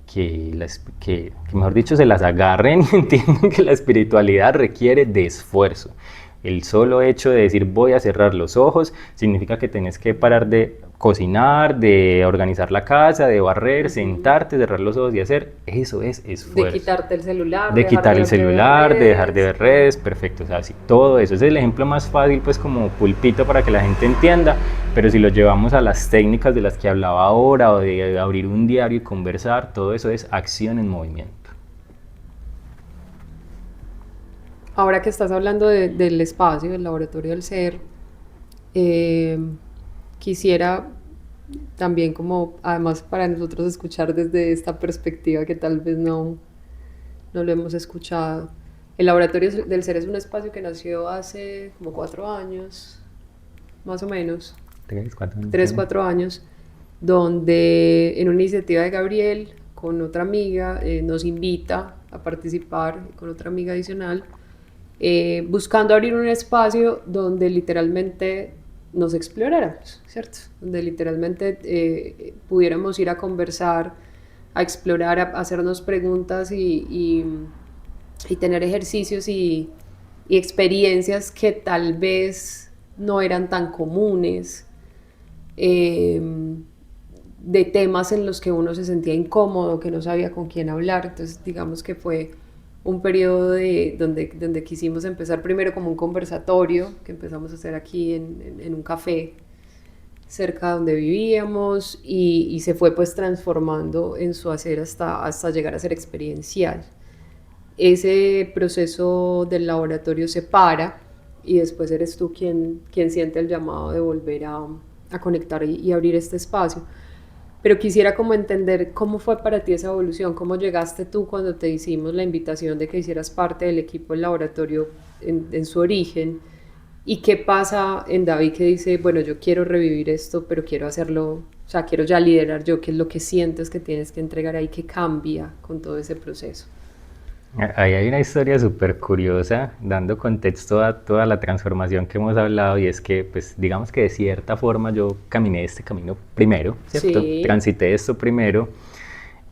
mejor dicho se las agarren y entiendan que la espiritualidad requiere de esfuerzo. El solo hecho de decir voy a cerrar los ojos significa que tenés que parar de cocinar, de organizar la casa, de barrer, sentarte, cerrar los ojos y hacer, eso es esfuerzo. De quitarte el celular. De quitar el celular, de dejar de ver redes, perfecto, o sea, sí, todo eso. Ese es el ejemplo más fácil, pues como pulpito para que la gente entienda, pero si lo llevamos a las técnicas de las que hablaba ahora, o de abrir un diario y conversar, todo eso es acción en movimiento. Ahora que estás hablando del espacio, del Laboratorio del Ser, quisiera también como, además para nosotros escuchar desde esta perspectiva que tal vez no lo hemos escuchado. El Laboratorio del Ser es un espacio que nació hace como 4 años, más o menos. 3-4 años, donde en una iniciativa de Gabriel, con otra amiga, nos invita a participar, con otra amiga adicional, buscando abrir un espacio donde literalmente nos exploráramos, ¿cierto? Donde literalmente pudiéramos ir a conversar, a explorar, a hacernos preguntas y tener ejercicios y experiencias que tal vez no eran tan comunes, de temas en los que uno se sentía incómodo, que no sabía con quién hablar. Entonces digamos que fue un periodo donde quisimos empezar primero como un conversatorio que empezamos a hacer aquí en un café cerca de donde vivíamos y se fue pues transformando en su hacer hasta llegar a ser experiencial. Ese proceso del laboratorio se para y después eres tú quien siente el llamado de volver a conectar y abrir este espacio. Pero quisiera como entender cómo fue para ti esa evolución, cómo llegaste tú cuando te hicimos la invitación de que hicieras parte del equipo del laboratorio en su origen, ¿Y qué pasa en David que dice, bueno, yo quiero revivir esto, pero quiero hacerlo, o sea, quiero ya liderar yo? ¿Qué es lo que sientes que tienes que entregar ahí? ¿Qué cambia con todo ese proceso? Ahí hay una historia súper curiosa, dando contexto a toda la transformación que hemos hablado, y es que, pues, digamos que de cierta forma yo caminé este camino primero, ¿cierto? Sí. Transité esto primero.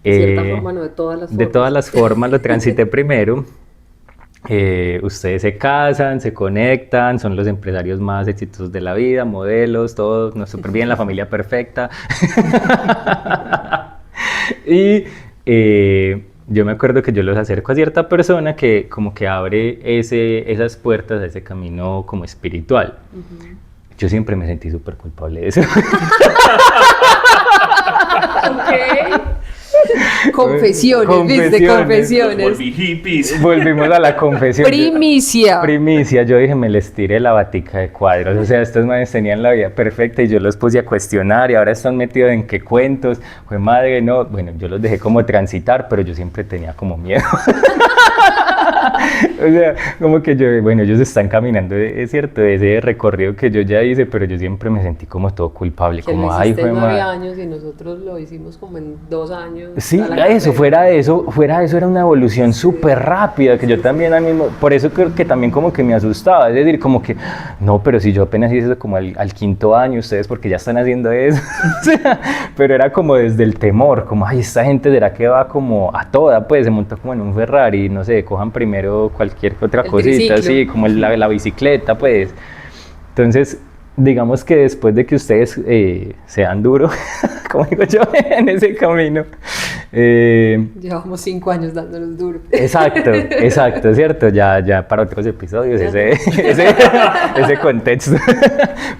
De cierta forma, no de todas las De formas. todas las formas lo transité primero. Ustedes se casan, se conectan, son los empresarios más exitosos de la vida, modelos, todos, no súper bien, la familia perfecta. Y yo me acuerdo que yo los acerco a cierta persona que como que abre esas puertas a ese camino como espiritual. Yo siempre me sentí súper culpable de eso. Ok. Confesiones, ¿viste? Confesiones. Volví hippies. Volvimos a la confesión. Primicia. Primicia, yo dije, me les tiré la batica de cuadros. O sea, estos manes tenían la vida perfecta y yo los puse a cuestionar y ahora están metidos en qué cuentos. Fue madre, no. Bueno, yo los dejé como transitar, pero yo siempre tenía como miedo. O sea, como que yo, bueno, ellos están caminando, es cierto, ese recorrido que yo ya hice, pero yo siempre me sentí como todo culpable, Que como, lo ay, hiciste fue en 9 madre. años y nosotros lo hicimos como en 2 años. Sí, a la eso, carrera. fuera de eso era una evolución súper rápida, que yo también al mismo, por eso creo que también como que me asustaba, es decir, como que, no, pero si yo apenas hice eso como al 5.º año, ustedes porque ya están haciendo eso, o sea, pero era como desde el temor, como, ay, esta gente será que va como a toda, pues, se monta como en un Ferrari, no sé, cojan primero cualquier otra El cosita, triciclo. así, como la bicicleta, pues, entonces, digamos que después de que ustedes sean duros, como digo yo, en ese camino. Llevamos 5 años dándonos duro. Exacto, ¿cierto? Ya para otros episodios ese contexto.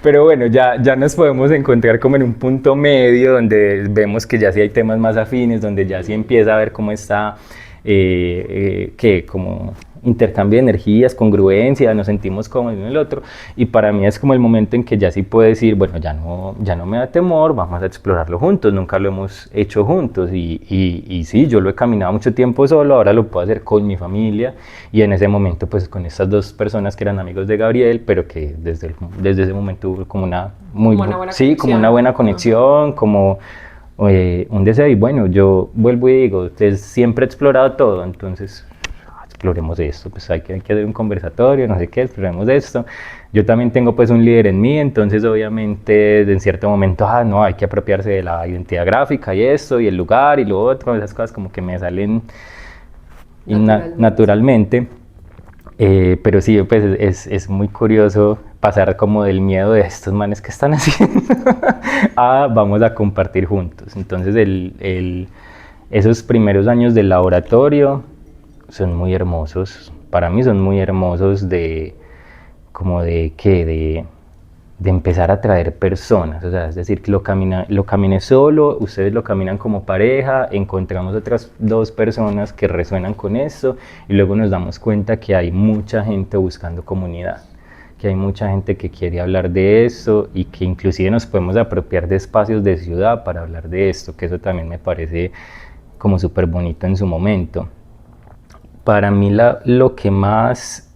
Pero bueno, ya nos podemos encontrar como en un punto medio donde vemos que ya sí hay temas más afines, donde ya sí empieza a ver cómo está, como intercambio de energías, congruencia, nos sentimos cómodos en el otro, y para mí es como el momento en que ya sí puedo decir, bueno, ya no me da temor, vamos a explorarlo juntos, nunca lo hemos hecho juntos, y sí, yo lo he caminado mucho tiempo solo, ahora lo puedo hacer con mi familia, y en ese momento pues con estas 2 personas que eran amigos de Gabriel, pero que desde ese momento hubo como una como una buena conexión, como un deseo, y bueno, yo vuelvo y digo, ustedes siempre he explorado todo, entonces exploremos esto, pues hay que hacer un conversatorio, no sé qué, exploremos esto. Yo también tengo pues un líder en mí, entonces obviamente en cierto momento, no, hay que apropiarse de la identidad gráfica y esto, y el lugar y lo otro, esas cosas como que me salen naturalmente. Pero sí, pues es muy curioso pasar como del miedo de estos manes que están haciendo a vamos a compartir juntos. Entonces esos primeros años del laboratorio son muy hermosos, para mí son muy hermosos de empezar a atraer personas, o sea, es decir, que lo caminé solo, ustedes lo caminan como pareja, encontramos otras 2 personas que resuenan con esto y luego nos damos cuenta que hay mucha gente buscando comunidad, que hay mucha gente que quiere hablar de esto y que inclusive nos podemos apropiar de espacios de ciudad para hablar de esto, que eso también me parece como súper bonito en su momento. Para mí lo que más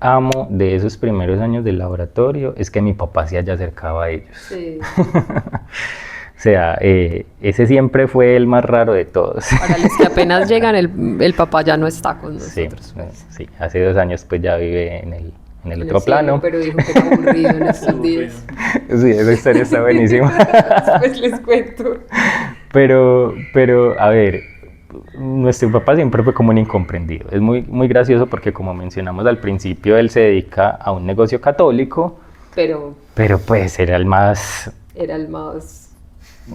amo de esos primeros años del laboratorio es que mi papá se haya acercado a ellos. Sí. O sea, ese siempre fue el más raro de todos. Para los que apenas llegan, el papá ya no está con nosotros. Sí, hace 2 años pues ya vive en el otro plano. Pero dijo que era aburrido en estos días. Sí, esa historia está buenísima. Después les cuento. Pero, a ver, nuestro papá siempre fue como un incomprendido. Es muy, muy gracioso porque, como mencionamos al principio, él se dedica a un negocio católico, pero pues era el más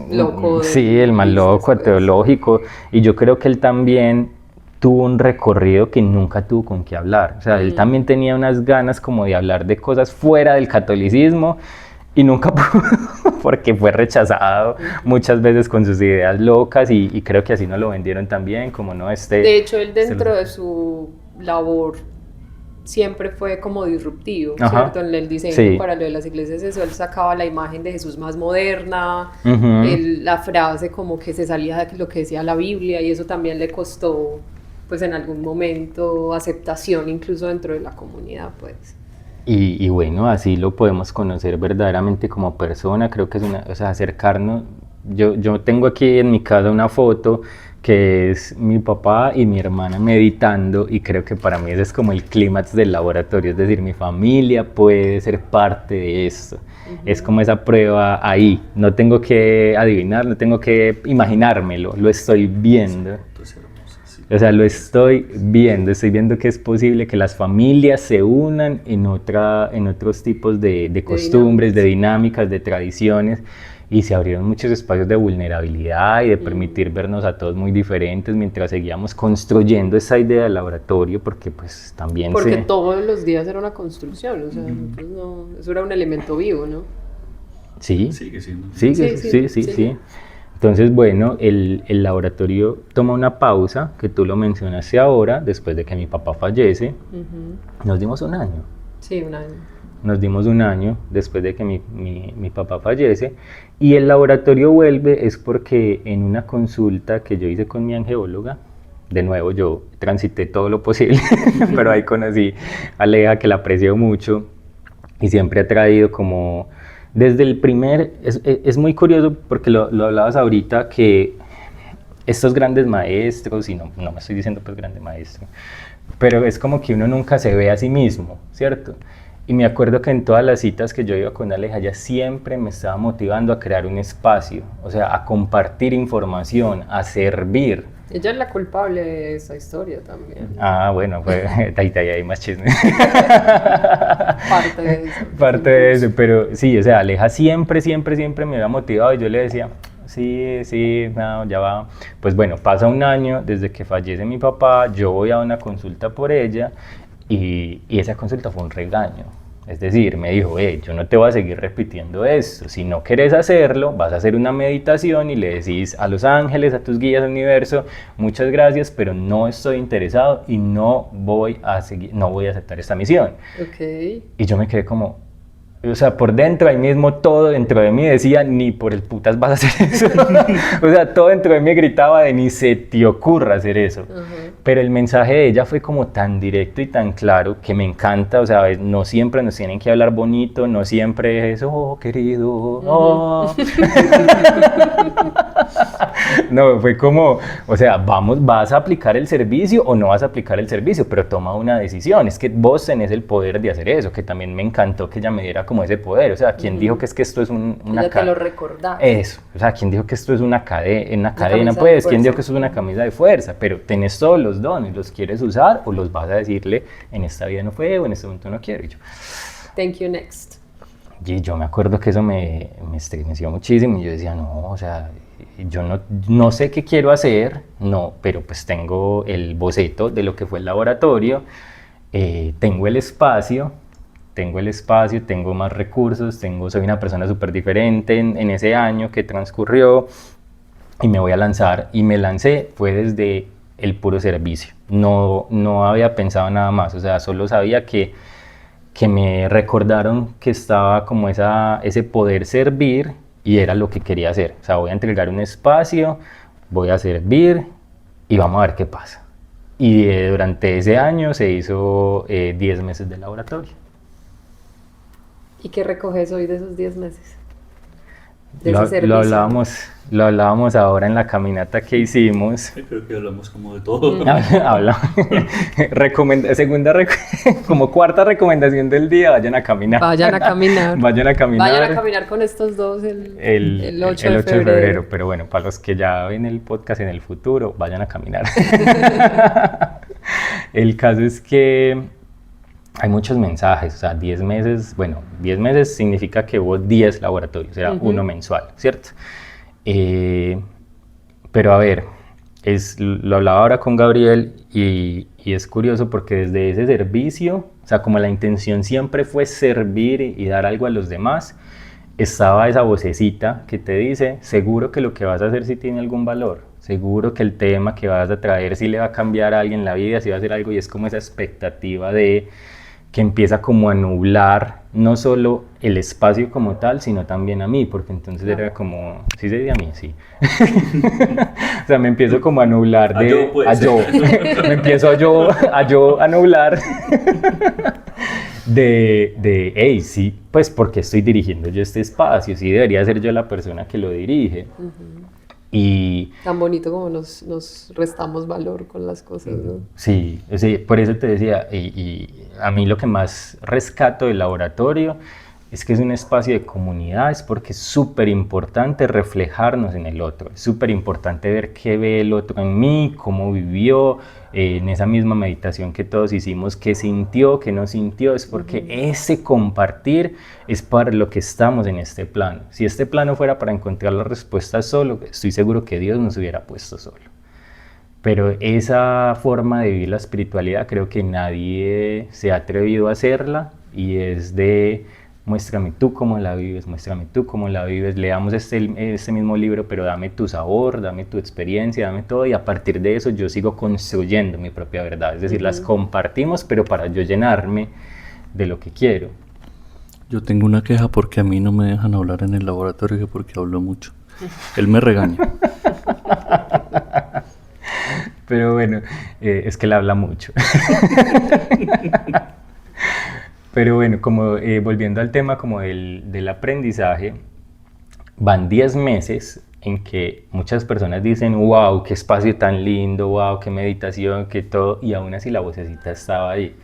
loco. Sí, el más loco, teológico, y yo creo que él también tuvo un recorrido que nunca tuvo con qué hablar. O sea, él también tenía unas ganas como de hablar de cosas fuera del catolicismo, y nunca pudo porque fue rechazado muchas veces con sus ideas locas, y creo que así no lo vendieron también, como no De hecho, él dentro de su labor siempre fue como disruptivo, ¿cierto? En el diseño para lo de las iglesias, eso, él sacaba la imagen de Jesús más moderna, la frase como que se salía de lo que decía la Biblia, y eso también le costó, pues en algún momento, aceptación incluso dentro de la comunidad, pues. Y bueno, así lo podemos conocer verdaderamente como persona. Creo que es una, o sea, acercarnos. Yo tengo aquí en mi casa una foto que es mi papá y mi hermana meditando, y creo que para mí ese es como el clímax del laboratorio, es decir, mi familia puede ser parte de esto. Es como esa prueba ahí, no tengo que adivinar, no tengo que imaginármelo, lo estoy viendo. O sea, lo estoy viendo que es posible que las familias se unan en otros tipos de costumbres, de dinámicas, de tradiciones, y se abrieron muchos espacios de vulnerabilidad y de permitir vernos a todos muy diferentes mientras seguíamos construyendo esa idea del laboratorio, porque pues también Porque todos los días era una construcción, o sea, pues no, eso era un elemento vivo, ¿no? Sí, Sigue siendo. sí. Entonces, bueno, el laboratorio toma una pausa, que tú lo mencionaste ahora, después de que mi papá fallece. Nos dimos un año. Sí, un año. Nos dimos un año después de que mi papá fallece, y el laboratorio vuelve es porque en una consulta que yo hice con mi angeóloga, de nuevo yo transité todo lo posible, pero ahí conocí a Aleja, que la aprecio mucho y siempre ha traído como, desde el primer, es muy curioso porque lo hablabas ahorita, que estos grandes maestros, y no me estoy diciendo pues grande maestro, pero es como que uno nunca se ve a sí mismo, ¿cierto? Y me acuerdo que en todas las citas que yo iba con Aleja, ella siempre me estaba motivando a crear un espacio, o sea, a compartir información, a servir. Ella es la culpable de esa historia también. Ah, bueno, pues ahí hay más chisme. Parte de eso. Parte de eso, pero sí, o sea, Aleja siempre me había motivado, y yo le decía, sí, no, ya va. Pues bueno, pasa un año desde que fallece mi papá, yo voy a una consulta por ella, y esa consulta fue un regaño. Es decir, me dijo, yo no te voy a seguir repitiendo esto, si no quieres hacerlo, vas a hacer una meditación y le decís a los ángeles, a tus guías del universo, muchas gracias, pero no estoy interesado y no voy a aceptar esta misión. Okay. Y yo me quedé como, o sea, por dentro, ahí mismo todo dentro de mí decía, ni por el putas vas a hacer eso. O sea, todo dentro de mí gritaba de ni se te ocurra hacer eso. Pero el mensaje de ella fue como tan directo y tan claro que me encanta. O sea, no siempre nos tienen que hablar bonito, no siempre es, oh, querido, oh. No, fue como, o sea, vas a aplicar el servicio o no vas a aplicar el servicio, pero toma una decisión. Es que vos tenés el poder de hacer eso, que también me encantó que ella me diera como ese poder. O sea, ¿quién dijo que es que esto es una ya te lo recordás. Eso, o sea, ¿quién dijo que esto es una cadena? Pues, ¿quién dijo que esto es una camisa de fuerza? Pero tenés todos los dones, ¿los quieres usar o los vas a decirle, en esta vida no fue o en este momento no quiero? Y yo, thank you, next. Y yo me acuerdo que eso me estremeció muchísimo, y yo decía, no, o sea, yo no sé qué quiero hacer, no, pero pues tengo el boceto de lo que fue el laboratorio, tengo el espacio, tengo más recursos, soy una persona súper diferente en ese año que transcurrió, y me voy a lanzar. Y me lancé, fue desde el puro servicio, no había pensado nada más, o sea, solo sabía que me recordaron que estaba como ese poder servir, y era lo que quería hacer. O sea, voy a entregar un espacio, voy a servir y vamos a ver qué pasa. Y durante ese año se hizo 10 meses de laboratorio. ¿Y qué recoges hoy de esos 10 meses? Lo hablábamos ahora en la caminata que hicimos. Creo que hablamos como de todo. Como cuarta recomendación del día, vayan a caminar. Vayan a caminar. Vayan a caminar con estos dos el 8 de febrero. Pero bueno, para los que ya ven el podcast en el futuro, vayan a caminar. El caso es que hay muchos mensajes, o sea, 10 meses, bueno, 10 meses significa que hubo 10 laboratorios, era uno mensual, ¿cierto? Pero a ver, lo hablaba ahora con Gabriel, y es curioso porque desde ese servicio, o sea, como la intención siempre fue servir y dar algo a los demás, estaba esa vocecita que te dice, seguro que lo que vas a hacer sí tiene algún valor, seguro que el tema que vas a traer sí le va a cambiar a alguien la vida, sí va a hacer algo, y es como esa expectativa que empieza como a nublar no solo el espacio como tal, sino también a mí, porque entonces era como, ¿sí sería a mí? Sí. O sea, me empiezo como a nublar me empiezo a yo a nublar hey, sí, pues porque estoy dirigiendo yo este espacio, sí debería ser yo la persona que lo dirige. Y Tan bonito como nos restamos valor con las cosas, ¿no? sí, por eso te decía, y a mí lo que más rescato del laboratorio es que es un espacio de comunidad, es porque es súper importante reflejarnos en el otro, es súper importante ver qué ve el otro en mí, cómo vivió, en esa misma meditación que todos hicimos, qué sintió, qué no sintió, es porque ese compartir es para lo que estamos en este plano. Si este plano fuera para encontrar las respuestas solo, estoy seguro que Dios nos hubiera puesto solo. Pero esa forma de vivir la espiritualidad creo que nadie se ha atrevido a hacerla y es de muéstrame tú cómo la vives, muéstrame tú cómo la vives, leamos este mismo libro, pero dame tu sabor, dame tu experiencia, dame todo y a partir de eso yo sigo construyendo mi propia verdad, es decir, las compartimos pero para yo llenarme de lo que quiero. Yo tengo una queja porque a mí no me dejan hablar en el laboratorio porque hablo mucho. Él me regaña. Pero bueno, es que él habla mucho. Pero bueno, como volviendo al tema como del aprendizaje, van 10 meses en que muchas personas dicen, wow, qué espacio tan lindo, wow, qué meditación, qué todo, y aún así la vocecita estaba ahí.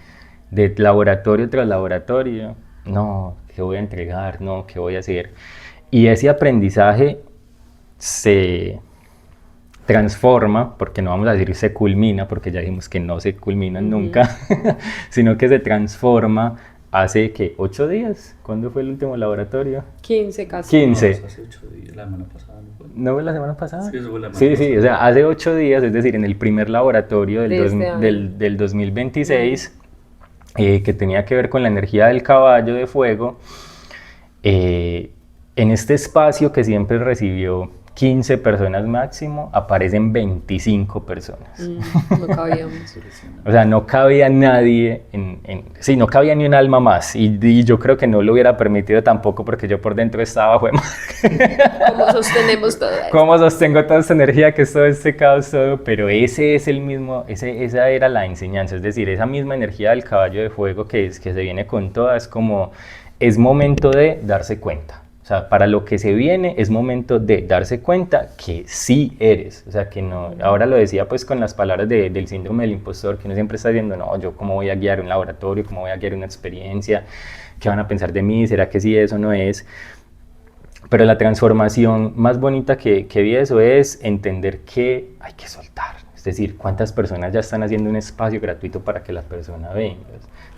De laboratorio tras laboratorio, no, ¿qué voy a entregar? No, ¿qué voy a hacer? Y ese aprendizaje se transforma, porque no vamos a decir se culmina, porque ya dijimos que no se culminan nunca, sino que se transforma hace, ¿qué? ¿8 días? ¿Cuándo fue el último laboratorio? 15 casi. 15. No, hace 8 días, la semana pasada. ¿No fue la semana pasada? Sí, eso fue la semana sí, pasada. sí, o sea, hace 8 días, es decir, en el primer laboratorio del 2026, que tenía que ver con la energía del caballo de fuego, en este espacio que siempre recibió 15 personas máximo, aparecen 25 personas. No cabíamos. O sea, no cabía nadie, sí, no cabía ni un alma más. Y yo creo que no lo hubiera permitido tampoco porque yo por dentro estaba, ¿Cómo sostenemos todo esto? ¿Cómo sostengo toda esta energía que es todo este caos, todo? Pero ese es el mismo, esa era la enseñanza. Es decir, esa misma energía del caballo de fuego que se viene con toda, es momento de darse cuenta. O sea, para lo que se viene es momento de darse cuenta que sí eres. O sea, que no, ahora lo decía pues con las palabras del síndrome del impostor, que uno siempre está diciendo, no, yo cómo voy a guiar un laboratorio, cómo voy a guiar una experiencia, qué van a pensar de mí, será que sí eso no es. Pero la transformación más bonita que vi eso es entender que hay que soltar. Es decir, cuántas personas ya están haciendo un espacio gratuito para que la persona venga,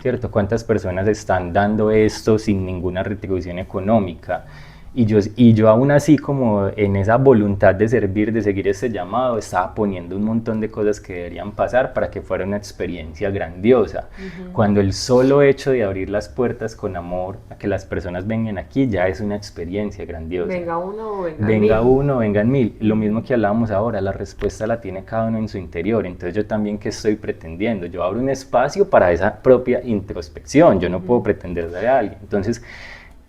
¿cierto? Cuántas personas están dando esto sin ninguna retribución económica. Y yo aún así, como en esa voluntad de servir, de seguir este llamado, estaba poniendo un montón de cosas que deberían pasar para que fuera una experiencia grandiosa. Cuando el solo hecho de abrir las puertas con amor a que las personas vengan aquí ya es una experiencia grandiosa. Venga uno o venga uno o vengan mil. Lo mismo que hablábamos ahora, la respuesta la tiene cada uno en su interior. Entonces yo también, ¿qué estoy pretendiendo? Yo abro un espacio para esa propia introspección. Yo no puedo pretender de alguien. Entonces,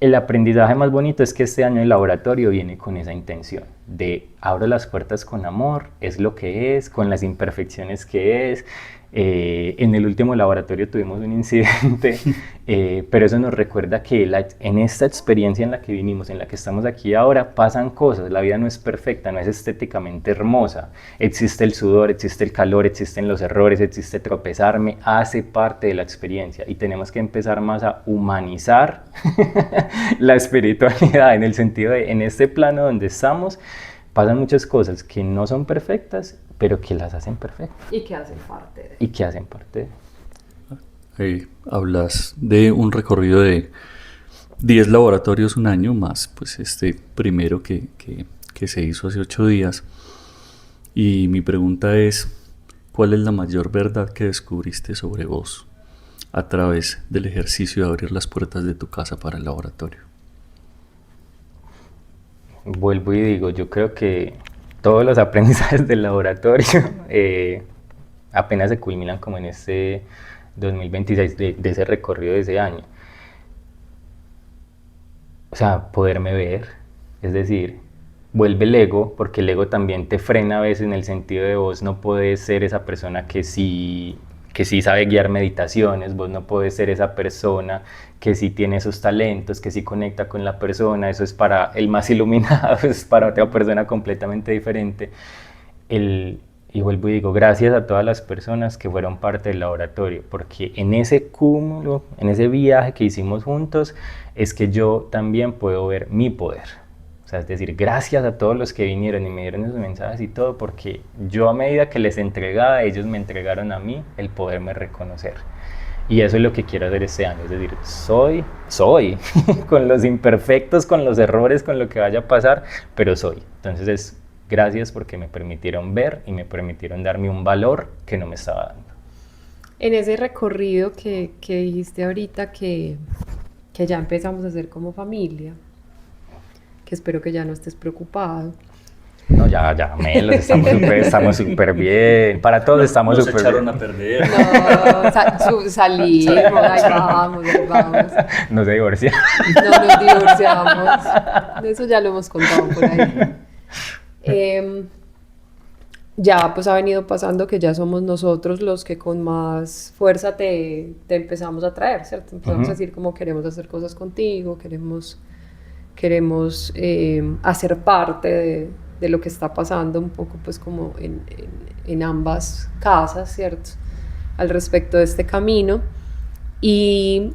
el aprendizaje más bonito es que este año el laboratorio viene con esa intención de abro las puertas con amor, es lo que es, con las imperfecciones que es. En el último laboratorio tuvimos un incidente, pero eso nos recuerda que en esta experiencia en la que vinimos, en la que estamos aquí ahora, pasan cosas. La vida no es perfecta, no es estéticamente hermosa. Existe el sudor, existe el calor, existen los errores, existe tropezarme, hace parte de la experiencia y tenemos que empezar más a humanizar la espiritualidad en el sentido de en este plano donde estamos pasan muchas cosas que no son perfectas, pero que las hacen perfectas. Y que hacen parte de. Y que hacen parte de. Hablas de un recorrido de 10 laboratorios un año más, pues este primero que se hizo hace 8 días. Y mi pregunta es, ¿cuál es la mayor verdad que descubriste sobre vos a través del ejercicio de abrir las puertas de tu casa para el laboratorio? Vuelvo y digo, yo creo que todos los aprendizajes del laboratorio apenas se culminan como en este 2026 de ese recorrido de ese año. O sea, poderme ver, es decir, vuelve el ego, porque el ego también te frena a veces en el sentido de vos no podés ser esa persona que que sí sabe guiar meditaciones, vos no podés ser esa persona que sí tiene esos talentos, que sí conecta con la persona, eso es para el más iluminado, es para otra persona completamente diferente. Y vuelvo y digo, gracias a todas las personas que fueron parte del laboratorio, porque en ese cúmulo, en ese viaje que hicimos juntos, es que yo también puedo ver mi poder. O sea, es decir, gracias a todos los que vinieron y me dieron esos mensajes y todo, porque yo a medida que les entregaba, ellos me entregaron a mí el poderme reconocer. Y eso es lo que quiero hacer este año, es decir, soy, con los imperfectos, con los errores, con lo que vaya a pasar, pero soy. Entonces gracias porque me permitieron ver y me permitieron darme un valor que no me estaba dando. En ese recorrido que dijiste ahorita que ya empezamos a hacer como familia, que espero que ya no estés preocupado. No, ya, Melos, estamos súper bien. Para todos estamos súper bien. Nos echaron a perder. No, salimos, ahí vamos. Nos divorciamos. No nos divorciamos. De eso ya lo hemos contado por ahí. Ya pues ha venido pasando que ya somos nosotros los que con más fuerza te empezamos a traer, ¿cierto? Empezamos a decir como queremos hacer cosas contigo, queremos hacer parte de lo que está pasando un poco pues como en ambas casas, ¿cierto? Al respecto de este camino. Y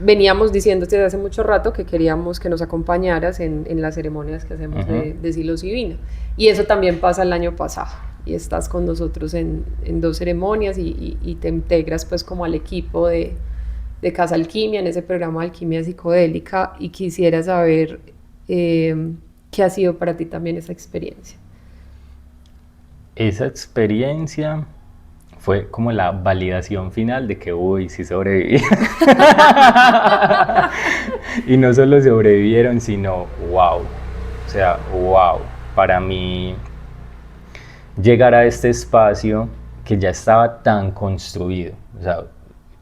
veníamos diciendo desde hace mucho rato que queríamos que nos acompañaras en las ceremonias que hacemos de psilocibina. Y eso también pasa el año pasado. Y estás con nosotros en 2 ceremonias y te integras pues como al equipo de Casa Alquimia, en ese programa de alquimia psicodélica. Y quisiera saber qué ha sido para ti también esa experiencia. Esa experiencia fue como la validación final de que, uy, sí sobreviví. Y no solo sobrevivieron, sino, wow. O sea, wow. Para mí, llegar a este espacio que ya estaba tan construido. O sea,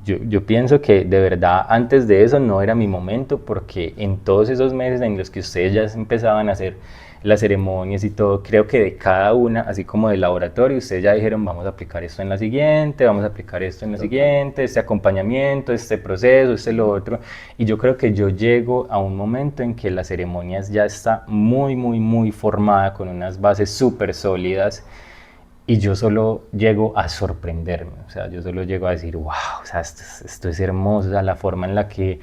yo pienso que de verdad antes de eso no era mi momento, porque en todos esos meses en los que ustedes ya empezaban a hacer las ceremonias y todo, creo que de cada una, así como del laboratorio, ustedes ya dijeron, vamos a aplicar esto en la siguiente, vamos a aplicar esto en la siguiente, este acompañamiento, este proceso, lo otro. Y yo creo que yo llego a un momento en que las ceremonias ya está muy formada, con unas bases súper sólidas, y yo solo llego a sorprenderme. O sea, yo solo llego a decir, wow, o sea, esto es hermoso, o sea, la forma en la que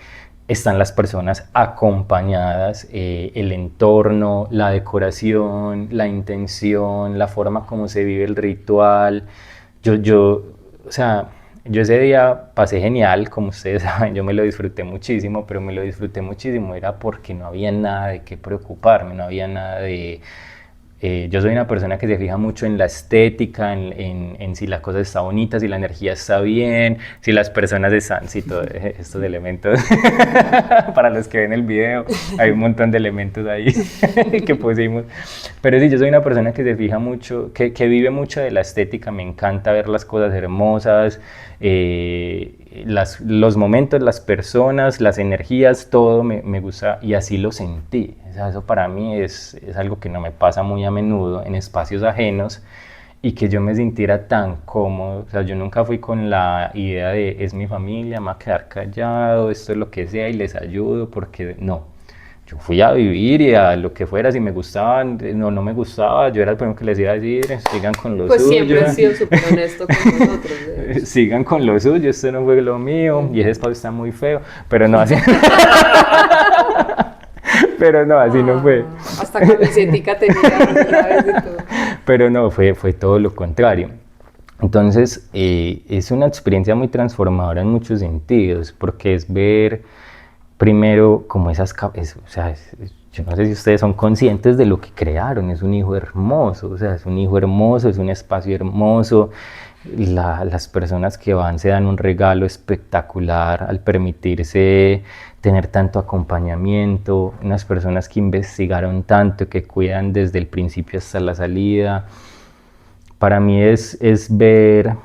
están las personas acompañadas, el entorno, la decoración, la intención, la forma como se vive el ritual. O sea, yo ese día pasé genial, como ustedes saben, yo me lo disfruté muchísimo, pero me lo disfruté muchísimo era porque no había nada de qué preocuparme, no había nada de... yo soy una persona que se fija mucho en la estética, en si la cosa está bonita, si la energía está bien, si las personas están, si todos estos elementos, para los que ven el video, hay un montón de elementos ahí que pusimos. Pero sí, yo soy una persona que se fija mucho, que vive mucho de la estética, me encanta ver las cosas hermosas, los momentos, las personas, las energías, todo me gusta, y así lo sentí. O sea, eso para mí es algo que no me pasa muy a menudo en espacios ajenos, y que yo me sintiera tan cómodo. O sea, yo nunca fui con la idea de es mi familia, me voy a quedar callado, esto es lo que sea y les ayudo, porque no. Yo fui a vivir y a lo que fuera, si me gustaban, no me gustaba, yo era el primero que les iba a decir, sigan con lo suyo. Pues siempre has sido súper honesto con nosotros. Sigan con lo suyo, esto no fue lo mío, y ese espacio está muy feo, pero no así. Pero no, así no fue. Hasta camisetica tenía, ¿sabes? De todo. Pero no, fue todo lo contrario. Entonces, es una experiencia muy transformadora en muchos sentidos, porque es ver primero como esas... o sea, yo no sé si ustedes son conscientes de lo que crearon, es un hijo hermoso, o sea, es un hijo hermoso, es un espacio hermoso. Las personas que van se dan un regalo espectacular al permitirse tener tanto acompañamiento, unas personas que investigaron tanto, que cuidan desde el principio hasta la salida. Para mí es ver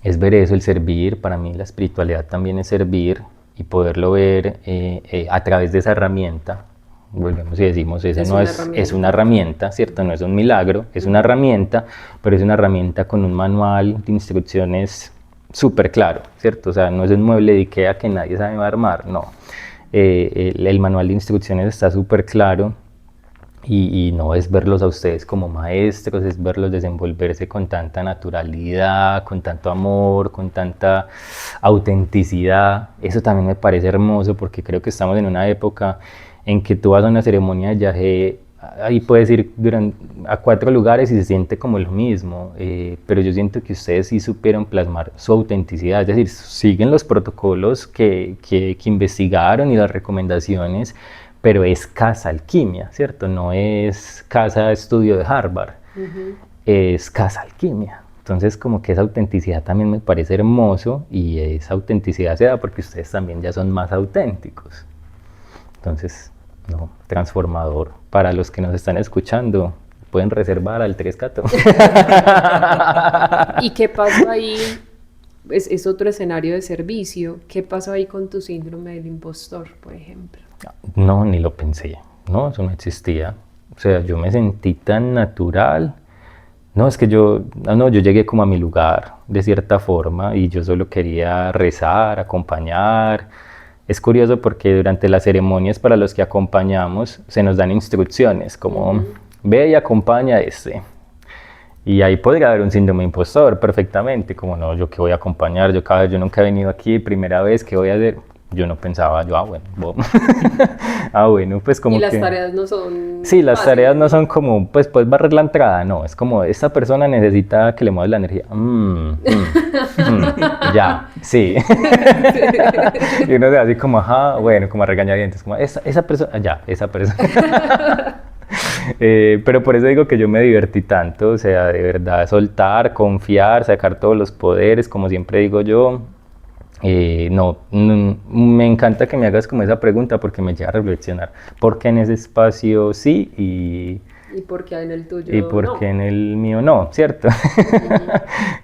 eso, el servir. Para mí la espiritualidad también es servir, y poderlo ver a través de esa herramienta, volvemos y decimos, ese Es no una es, herramienta. es una herramienta, ¿cierto? No es un milagro, es una herramienta, pero es una herramienta con un manual de instrucciones súper claro, ¿cierto? O sea, no es un mueble de IKEA que nadie sabe armar, no. El manual de instrucciones está súper claro y no es verlos a ustedes como maestros, es verlos desenvolverse con tanta naturalidad, con tanto amor, con tanta autenticidad. Eso también me parece hermoso porque creo que estamos en una época en que tú vas a una ceremonia de yagé, ahí puedes ir a 4 lugares y se siente como lo mismo, pero yo siento que ustedes sí supieron plasmar su autenticidad, es decir, siguen los protocolos que investigaron y las recomendaciones, pero es Casa Alquimia, ¿cierto? No es Casa Estudio de Harvard, es Casa Alquimia. Entonces, como que esa autenticidad también me parece hermoso y esa autenticidad se da porque ustedes también ya son más auténticos. Entonces, no, transformador. Para los que nos están escuchando, pueden reservar al 314. ¿Y qué pasó ahí? Es otro escenario de servicio. ¿Qué pasó ahí con tu síndrome del impostor, por ejemplo? No, ni lo pensé. No, eso no existía. O sea, yo me sentí tan natural. No, es que yo llegué como a mi lugar, de cierta forma, y yo solo quería rezar, acompañar. Es curioso porque durante las ceremonias para los que acompañamos se nos dan instrucciones como ve y acompaña a este. Y ahí podría haber un síndrome de impostor perfectamente, como no, yo que voy a acompañar, yo nunca he venido aquí, primera vez, ¿qué voy a hacer? Yo no pensaba, bueno, pues como y las que... tareas no son Sí, las fáciles, tareas no son como, pues puedes barrer la entrada, no, es como, esta persona necesita que le muevas la energía. Ya, sí. Y uno se ve así como, ajá, bueno, como a regañadientes, como, esa persona, ya, esa persona. Pero por eso digo que yo me divertí tanto, o sea, de verdad, soltar, confiar, sacar todos los poderes, como siempre digo yo. Me encanta que me hagas como esa pregunta porque me lleva a reflexionar. ¿Por qué en ese espacio sí ¿Y por qué en el tuyo y por no? qué en el mío no? ¿Cierto?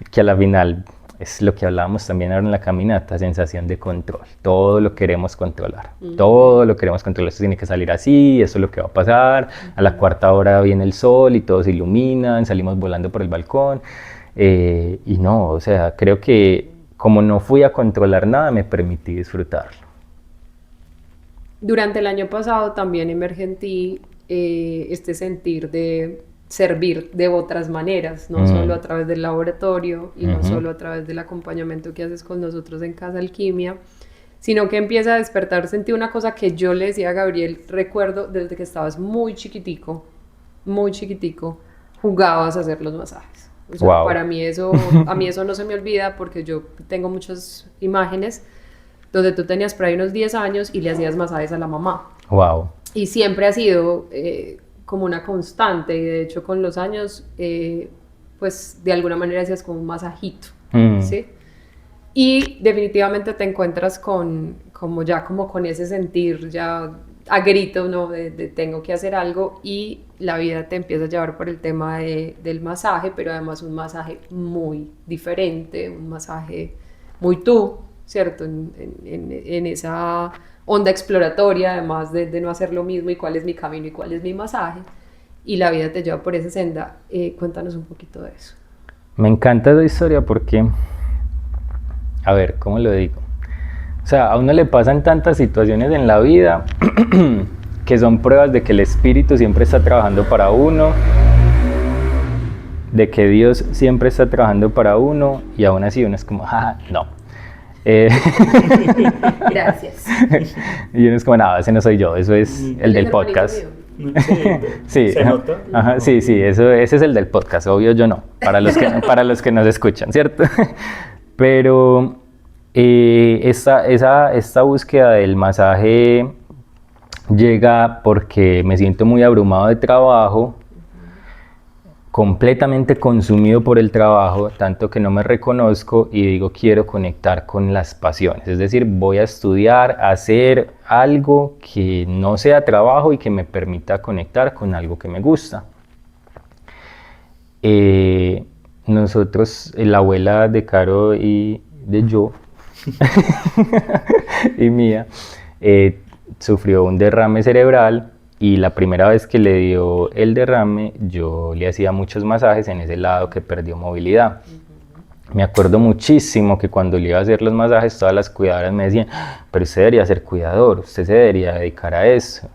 Que a la final es lo que hablábamos también ahora en la caminata, sensación de control. Todo lo queremos controlar. Todo lo queremos controlar. Esto tiene que salir así, esto es lo que va a pasar. A la 4ª viene el sol y todos se iluminan, salimos volando por el balcón. Y no, o sea, creo que como no fui a controlar nada, me permití disfrutarlo. Durante el año pasado también emerge en ti este sentir de servir de otras maneras, no solo a través del laboratorio y no solo a través del acompañamiento que haces con nosotros en Casa Alquimia, sino que empieza a despertar. Sentí una cosa que yo le decía a Gabriel, recuerdo desde que estabas muy chiquitico, jugabas a hacer los masajes. O sea, Wow. para mí eso, a mí eso no se me olvida porque yo tengo muchas imágenes donde tú tenías por ahí unos 10 años y le hacías masajes a la mamá. Wow. Y siempre ha sido como una constante, y de hecho con los años, pues de alguna manera hacías como un masajito, ¿sí? Y definitivamente te encuentras con ese sentir ya a grito, ¿no? De tengo que hacer algo, y la vida te empieza a llevar por el tema del masaje, pero además un masaje muy diferente, un masaje muy tú, ¿cierto? En esa onda exploratoria, además de no hacer lo mismo y cuál es mi camino y cuál es mi masaje, y la vida te lleva por esa senda. Cuéntanos un poquito de eso. Me encanta esa historia porque, a ver, ¿cómo lo digo? O sea, a uno le pasan tantas situaciones en la vida que son pruebas de que el espíritu siempre está trabajando para uno, de que Dios siempre está trabajando para uno, y aún así uno es como, jaja, no. Gracias. Y uno es como, nada, ese no soy yo, eso es el del podcast. Sí, ¿Se nota? Ajá, sí, ese es el del podcast, obvio yo no, para los que nos escuchan, ¿cierto? Pero esta búsqueda del masaje llega porque me siento muy abrumado de trabajo, completamente consumido por el trabajo, tanto que no me reconozco y digo quiero conectar con las pasiones, es decir, voy a estudiar, hacer algo que no sea trabajo y que me permita conectar con algo que me gusta. Nosotros, la abuela de Caro y de yo y mía, sufrió un derrame cerebral y la primera vez que le dio el derrame, yo le hacía muchos masajes en ese lado que perdió movilidad. Me acuerdo muchísimo que cuando le iba a hacer los masajes, todas las cuidadoras me decían, pero usted debería ser cuidador, usted se debería dedicar a eso.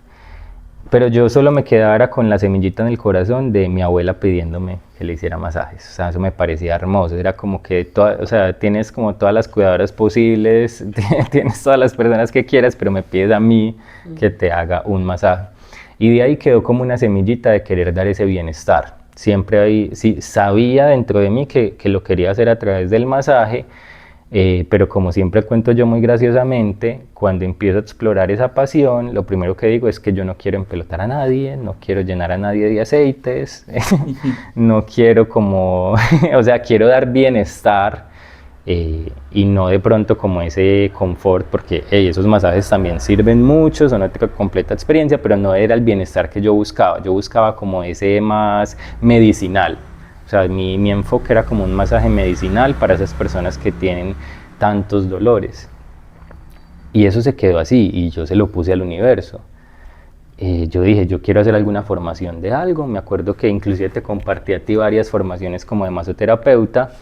Pero yo solo me quedaba era con la semillita en el corazón de mi abuela pidiéndome que le hiciera masajes. O sea, eso me parecía hermoso. Era como que, o sea, tienes como todas las cuidadoras posibles, tienes todas las personas que quieras, pero me pides a mí que te haga un masaje. Y de ahí quedó como una semillita de querer dar ese bienestar. Siempre ahí, sí, sabía dentro de mí que lo quería hacer a través del masaje, pero como siempre cuento yo muy graciosamente, cuando empiezo a explorar esa pasión, lo primero que digo es que yo no quiero empelotar a nadie, no quiero llenar a nadie de aceites, no quiero como, o sea, quiero dar bienestar y no de pronto como ese confort, porque esos masajes también sirven mucho, son otra completa experiencia, pero no era el bienestar que yo buscaba como ese más medicinal. O sea, mi enfoque era como un masaje medicinal para esas personas que tienen tantos dolores. Y eso se quedó así y yo se lo puse al universo. Yo dije, yo quiero hacer alguna formación de algo. Me acuerdo que inclusive te compartí a ti varias formaciones como de masoterapeuta,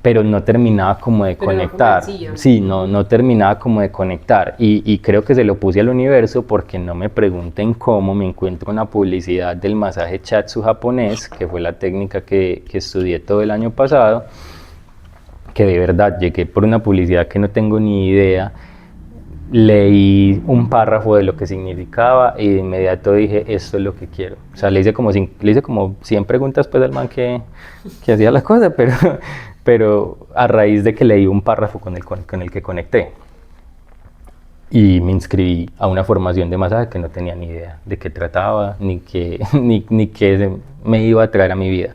pero no terminaba como de conectar. Sí, no terminaba como de conectar. Y creo que se lo puse al universo porque no me pregunten cómo me encuentro una publicidad del masaje Shiatsu japonés, que fue la técnica que estudié todo el año pasado, que de verdad llegué por una publicidad que no tengo ni idea, leí un párrafo de lo que significaba y de inmediato dije, esto es lo que quiero. O sea, le hice como 100 preguntas pues al man que hacía la cosa, pero a raíz de que leí un párrafo con el que conecté. Y me inscribí a una formación de masaje que no tenía ni idea de qué trataba, ni qué me iba a traer a mi vida.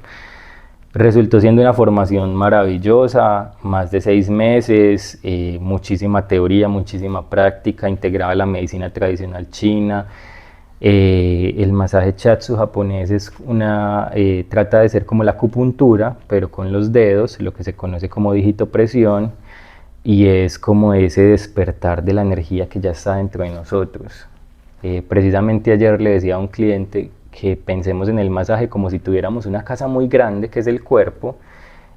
Resultó siendo una formación maravillosa, más de 6 meses, muchísima teoría, muchísima práctica, integraba la medicina tradicional china. El masaje Shiatsu japonés trata de ser como la acupuntura, pero con los dedos, lo que se conoce como digitopresión, y es como ese despertar de la energía que ya está dentro de nosotros. Precisamente ayer le decía a un cliente que pensemos en el masaje como si tuviéramos una casa muy grande que es el cuerpo,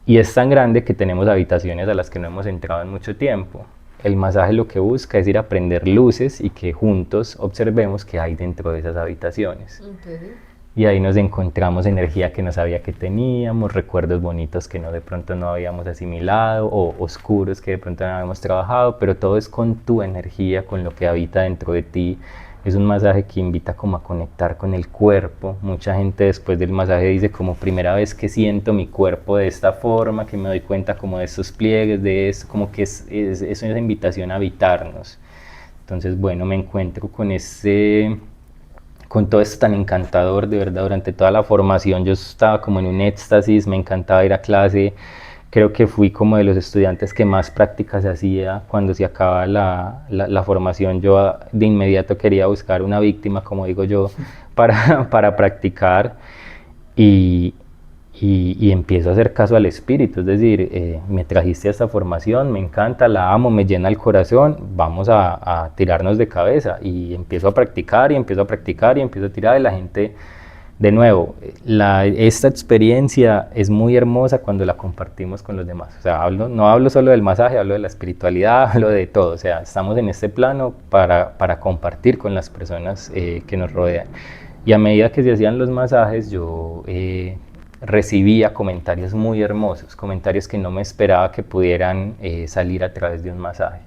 y es tan grande que tenemos habitaciones a las que no hemos entrado en mucho tiempo. El masaje lo que busca es ir a prender luces y que juntos observemos qué hay dentro de esas habitaciones. Okay. Y ahí nos encontramos energía que no sabía que teníamos, recuerdos bonitos que de pronto no habíamos asimilado, o oscuros que de pronto no habíamos trabajado, pero todo es con tu energía, con lo que habita dentro de ti. Es un masaje que invita como a conectar con el cuerpo. Mucha gente después del masaje dice como primera vez que siento mi cuerpo de esta forma, que me doy cuenta como de estos pliegues, de esto, como que es una invitación a habitarnos. Entonces, bueno, me encuentro con todo esto tan encantador, de verdad. Durante toda la formación yo estaba como en un éxtasis, me encantaba ir a clase. Creo que fui como de los estudiantes que más prácticas hacía. Cuando se acaba la formación, yo de inmediato quería buscar una víctima, como digo yo, para practicar, y empiezo a hacer caso al espíritu. Es decir, me trajiste a esta formación, me encanta, la amo, me llena el corazón, vamos a tirarnos de cabeza. Y empiezo a practicar y empiezo a practicar y empiezo a tirar, y la gente... De nuevo, esta experiencia es muy hermosa cuando la compartimos con los demás. O sea, no hablo solo del masaje, hablo de la espiritualidad, hablo de todo. O sea, estamos en este plano para compartir con las personas que nos rodean. Y a medida que se hacían los masajes, yo recibía comentarios muy hermosos, comentarios que no me esperaba que pudieran salir a través de un masaje.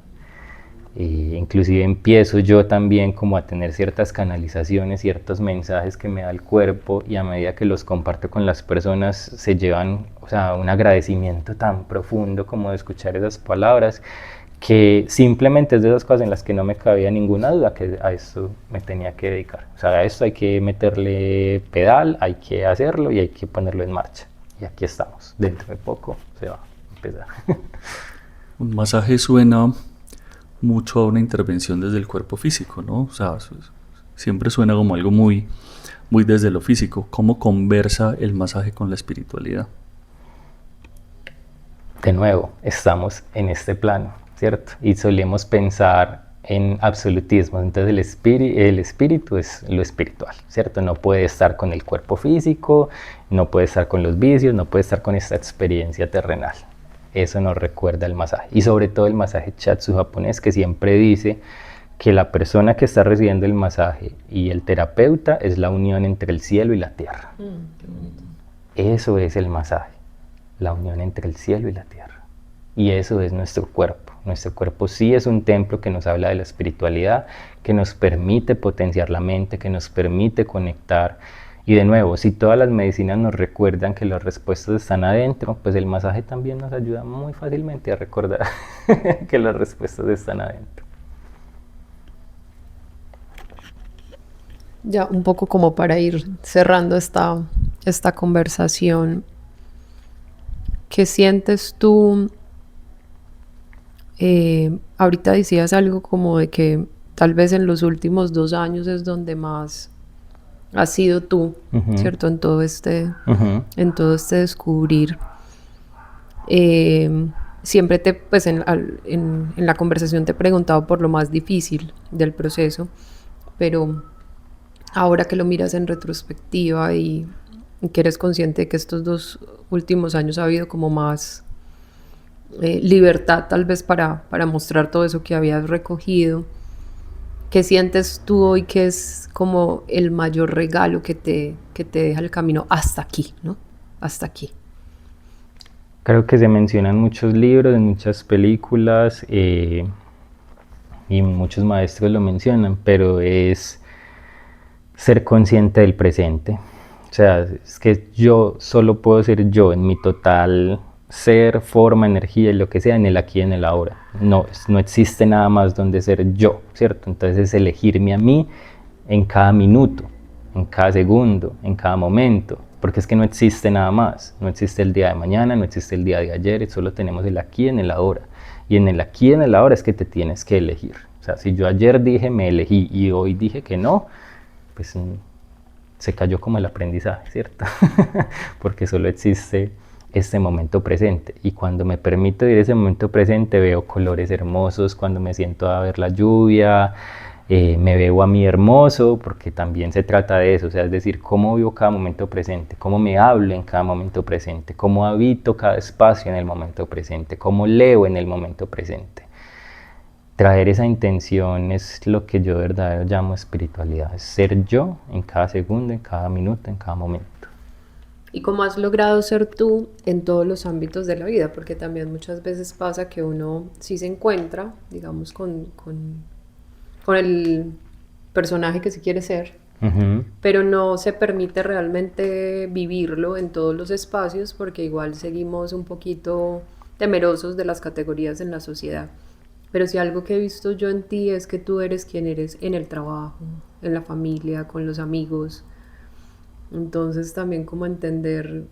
Inclusive empiezo yo también como a tener ciertas canalizaciones, ciertos mensajes que me da el cuerpo, y a medida que los comparto con las personas se llevan, o sea, un agradecimiento tan profundo como de escuchar esas palabras, que simplemente es de esas cosas en las que no me cabía ninguna duda que a esto me tenía que dedicar. O sea, a esto hay que meterle pedal, hay que hacerlo y hay que ponerlo en marcha. Y aquí estamos, dentro de poco se va a empezar. Un masaje suena mucho a una intervención desde el cuerpo físico, ¿no? O sea, siempre suena como algo muy desde lo físico. ¿Cómo conversa el masaje con la espiritualidad? De nuevo, estamos en este plano, ¿cierto? Y solemos pensar en absolutismo. Entonces el espíritu es lo espiritual, ¿cierto? No puede estar con el cuerpo físico, no puede estar con los vicios, no puede estar con esta experiencia terrenal. Eso nos recuerda el masaje. Y sobre todo el masaje Shiatsu japonés, que siempre dice que la persona que está recibiendo el masaje y el terapeuta es la unión entre el cielo y la tierra. Qué bonito. Eso es el masaje, la unión entre el cielo y la tierra. Y eso es nuestro cuerpo. Nuestro cuerpo sí es un templo que nos habla de la espiritualidad, que nos permite potenciar la mente, que nos permite conectar. Y de nuevo, si todas las medicinas nos recuerdan que las respuestas están adentro, pues el masaje también nos ayuda muy fácilmente a recordar que las respuestas están adentro. Ya un poco como para ir cerrando esta conversación, ¿qué sientes tú? Ahorita decías algo como de que tal vez en los últimos 2 años es donde más has sido tú, ¿cierto? En todo este descubrir. Siempre pues en la conversación te he preguntado por lo más difícil del proceso, pero ahora que lo miras en retrospectiva y que eres consciente de que estos 2 últimos años ha habido como más libertad tal vez para mostrar todo eso que habías recogido, ¿qué sientes tú hoy que es como el mayor regalo que te deja el camino hasta aquí, ¿no? Hasta aquí. Creo que se mencionan muchos libros, en muchas películas, y muchos maestros lo mencionan, pero es ser consciente del presente. O sea, es que yo solo puedo ser yo en mi total ser, forma, energía y lo que sea en el aquí y en el ahora. No existe nada más donde ser yo, ¿cierto? Entonces es elegirme a mí en cada minuto, en cada segundo, en cada momento, porque es que no existe nada más. No existe el día de mañana, no existe el día de ayer, solo tenemos el aquí y en el ahora. Y en el aquí y en el ahora es que te tienes que elegir. O sea, si yo ayer dije me elegí y hoy dije que no, pues se cayó como el aprendizaje, ¿cierto? Porque solo existe este momento presente, y cuando me permito vivir ese momento presente veo colores hermosos. Cuando me siento a ver la lluvia, me veo a mí hermoso, porque también se trata de eso. O sea, es decir, cómo vivo cada momento presente, cómo me hablo en cada momento presente, cómo habito cada espacio en el momento presente, cómo leo en el momento presente. Traer esa intención es lo que yo de verdad llamo espiritualidad, es ser yo en cada segundo, en cada minuto, en cada momento. ¿Y cómo has logrado ser tú en todos los ámbitos de la vida? Porque también muchas veces pasa que uno sí se encuentra, digamos, con el personaje que se quiere ser, pero no se permite realmente vivirlo en todos los espacios, porque igual seguimos un poquito temerosos de las categorías en la sociedad. Pero si algo que he visto yo en ti es que tú eres quien eres en el trabajo, en la familia, con los amigos. Entonces también como entender...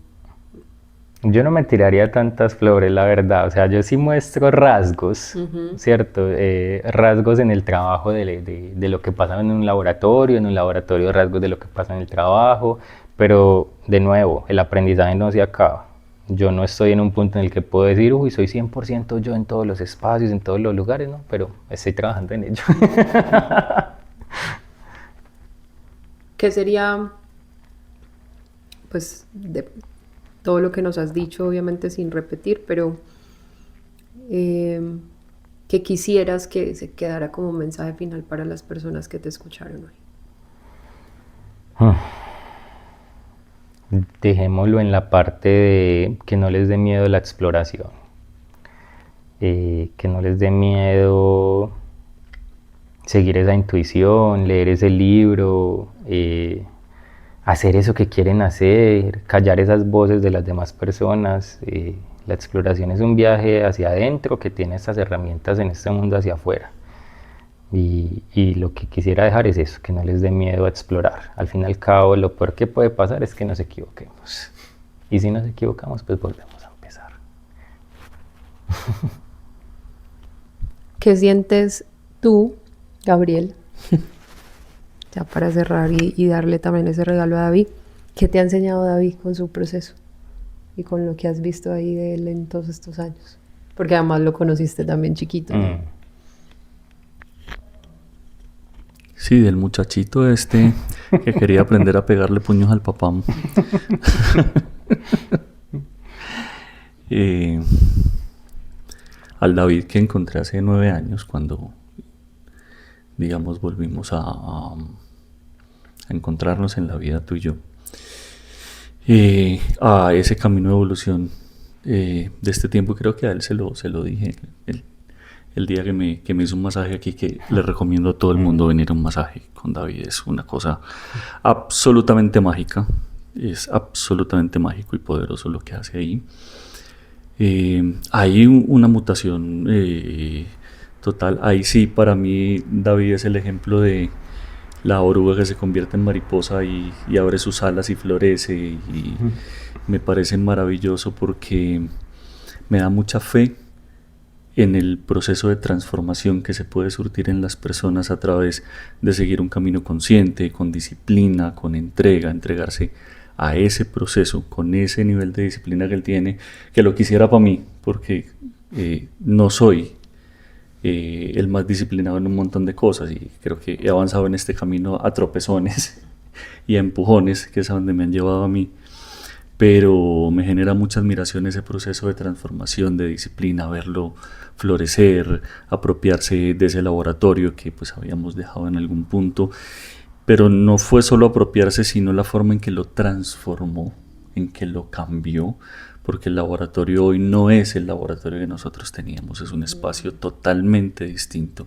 Yo no me tiraría tantas flores, la verdad. O sea, yo sí muestro rasgos, ¿cierto? Rasgos en el trabajo de lo que pasa en un laboratorio rasgos de lo que pasa en el trabajo, pero de nuevo, el aprendizaje no se acaba. Yo no estoy en un punto en el que puedo decir, uy, soy 100% yo en todos los espacios, en todos los lugares, ¿no? Pero estoy trabajando en ello. ¿Qué sería, pues, de todo lo que nos has dicho, obviamente sin repetir, pero que quisieras que se quedara como mensaje final para las personas que te escucharon hoy? Dejémoslo en la parte de que no les dé miedo la exploración, que no les dé miedo seguir esa intuición, leer ese libro, hacer eso que quieren hacer, callar esas voces de las demás personas. La exploración es un viaje hacia adentro que tiene estas herramientas en este mundo hacia afuera. Y lo que quisiera dejar es eso, que no les dé miedo a explorar. Al fin y al cabo, lo peor que puede pasar es que nos equivoquemos. Y si nos equivocamos, pues volvemos a empezar. ¿Qué sientes tú, Gabriel? Ya para cerrar y darle también ese regalo a David. ¿Qué te ha enseñado David con su proceso? Y con lo que has visto ahí de él en todos estos años. Porque además lo conociste también chiquito, ¿no? Sí, del muchachito este que quería aprender a pegarle puños al papá. Al David que encontré hace 9 años cuando, digamos, volvimos a encontrarnos en la vida tú y yo. A ese camino de evolución de este tiempo, creo que a él se lo dije el día que me hizo un masaje aquí, que le recomiendo a todo el mundo venir a un masaje con David. Es una cosa absolutamente mágica, es absolutamente mágico y poderoso lo que hace ahí. Hay una mutación total. Ahí sí, para mí David es el ejemplo de la oruga que se convierte en mariposa y abre sus alas y florece, y me parece maravilloso porque me da mucha fe en el proceso de transformación que se puede surtir en las personas a través de seguir un camino consciente, con disciplina, con entrega, entregarse a ese proceso, con ese nivel de disciplina que él tiene, que lo quisiera para mí, porque no soy el más disciplinado en un montón de cosas, y creo que he avanzado en este camino a tropezones y a empujones, que es a donde me han llevado a mí, pero me genera mucha admiración ese proceso de transformación, de disciplina, verlo florecer, apropiarse de ese laboratorio que pues habíamos dejado en algún punto, pero no fue solo apropiarse, sino la forma en que lo transformó, en que lo cambió, porque el laboratorio hoy no es el laboratorio que nosotros teníamos, es un espacio totalmente distinto,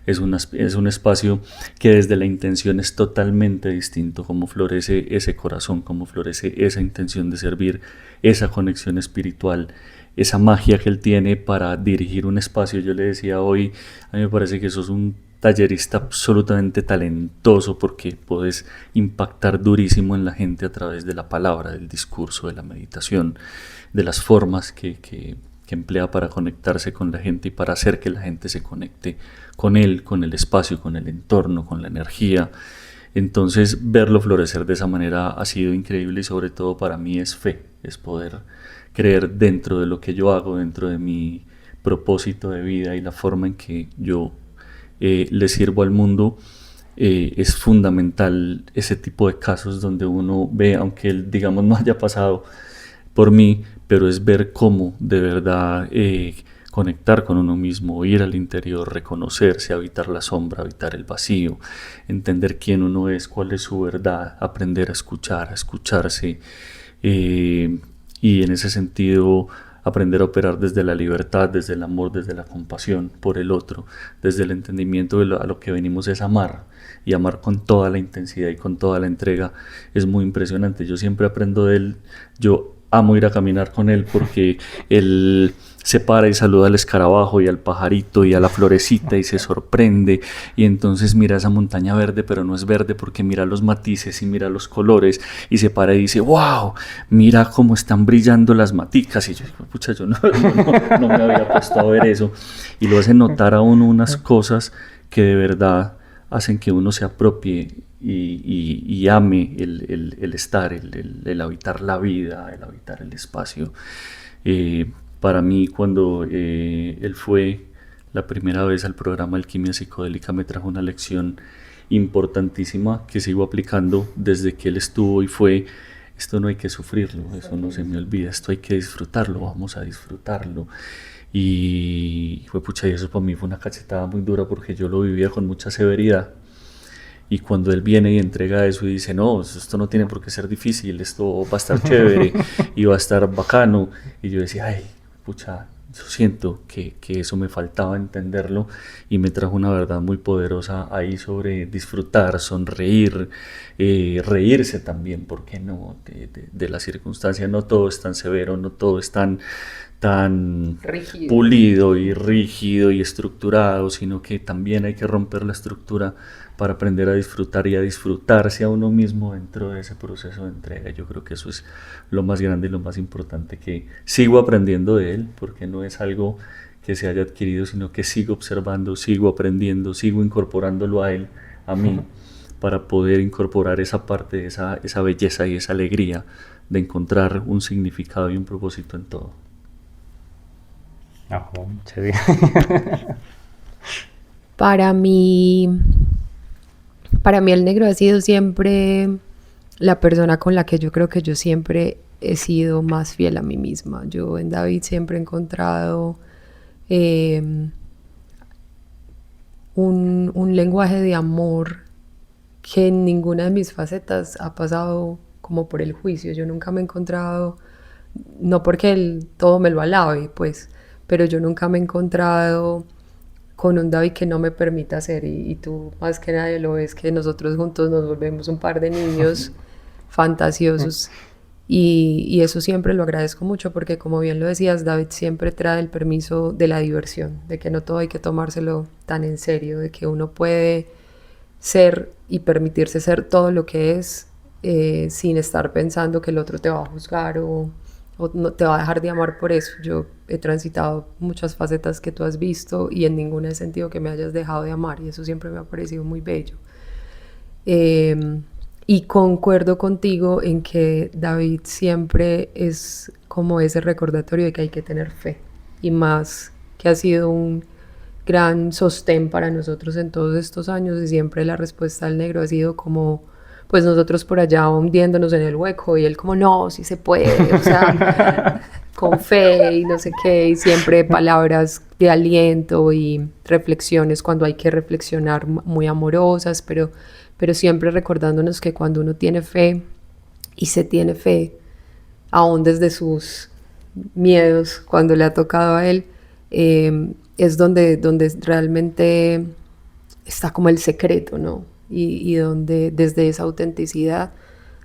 es un espacio que desde la intención es totalmente distinto, cómo florece ese corazón, cómo florece esa intención de servir, esa conexión espiritual, esa magia que él tiene para dirigir un espacio. Yo le decía hoy, a mí me parece que sos un tallerista absolutamente talentoso, porque puedes impactar durísimo en la gente a través de la palabra, del discurso, de la meditación, de las formas que emplea para conectarse con la gente y para hacer que la gente se conecte con él, con el espacio, con el entorno, con la energía. Entonces verlo florecer de esa manera ha sido increíble, y sobre todo para mí es fe, es poder creer dentro de lo que yo hago, dentro de mi propósito de vida y la forma en que yo le sirvo al mundo. Es fundamental ese tipo de casos donde uno ve, aunque él, digamos, no haya pasado por mí, pero es ver cómo de verdad conectar con uno mismo, ir al interior, reconocerse, habitar la sombra, habitar el vacío, entender quién uno es, cuál es su verdad, aprender a escuchar, a escucharse, y en ese sentido aprender a operar desde la libertad, desde el amor, desde la compasión por el otro, desde el entendimiento de a lo que venimos es amar, y amar con toda la intensidad y con toda la entrega. Es muy impresionante. Yo siempre aprendo de él. Yo amo ir a caminar con él porque él se para y saluda al escarabajo y al pajarito y a la florecita y se sorprende, y entonces mira esa montaña verde, pero no es verde porque mira los matices y mira los colores, y se para y dice, wow, mira cómo están brillando las maticas, y yo digo, pucha, yo no me había puesto a ver eso, y lo hace notar a uno unas cosas que de verdad hacen que uno se apropie y ame el estar, el habitar la vida, el habitar el espacio. Para mí, cuando él fue la primera vez al programa Alquimia Psicodélica, me trajo una lección importantísima que sigo aplicando desde que él estuvo, y fue: esto no hay que sufrirlo, eso no se me olvida, esto hay que disfrutarlo, vamos a disfrutarlo. Y fue pucha, y eso para mí fue una cachetada muy dura, porque yo lo vivía con mucha severidad. Y cuando él viene y entrega eso y dice, no, esto no tiene por qué ser difícil, esto va a estar chévere y va a estar bacano. Y yo decía, ay, pucha, yo siento que eso me faltaba entenderlo, y me trajo una verdad muy poderosa ahí sobre disfrutar, sonreír, reírse también, ¿por qué no? De la circunstancia. No todo es tan severo, no todo es tan rígido, pulido y rígido y estructurado, sino que también hay que romper la estructura para aprender a disfrutar y a disfrutarse a uno mismo dentro de ese proceso de entrega. Yo creo que eso es lo más grande y lo más importante que sigo aprendiendo de él, porque no es algo que se haya adquirido, sino que sigo observando, sigo aprendiendo, sigo incorporándolo a él, a mí, para poder incorporar esa parte, esa belleza y esa alegría de encontrar un significado y un propósito en todo. Para mí, Para mí el negro ha sido siempre la persona con la que yo creo que yo siempre he sido más fiel a mí misma. Yo en David siempre he encontrado un lenguaje de amor que en ninguna de mis facetas ha pasado como por el juicio. Yo nunca me he encontrado, no porque él todo me lo alabe, pues, pero yo nunca me he encontrado con un David que no me permita ser, y tú más que nadie lo ves, que nosotros juntos nos volvemos un par de niños fantasiosos, y eso siempre lo agradezco mucho, porque como bien lo decías, David siempre trae el permiso de la diversión, de que no todo hay que tomárselo tan en serio, de que uno puede ser y permitirse ser todo lo que es, sin estar pensando que el otro te va a juzgar o no te va a dejar de amar por eso. Yo he transitado muchas facetas que tú has visto y en ninguna he sentido que me hayas dejado de amar, y eso siempre me ha parecido muy bello. Y concuerdo contigo en que David siempre es como ese recordatorio de que hay que tener fe, y más que ha sido un gran sostén para nosotros en todos estos años, y siempre la respuesta del negro ha sido como, pues nosotros por allá hundiéndonos en el hueco y él como, no, sí se puede, o sea, con fe y no sé qué, y siempre palabras de aliento y reflexiones cuando hay que reflexionar, muy amorosas, pero siempre recordándonos que cuando uno tiene fe y se tiene fe, aún desde sus miedos, cuando le ha tocado a él, es donde realmente está como el secreto, ¿no? Y donde desde esa autenticidad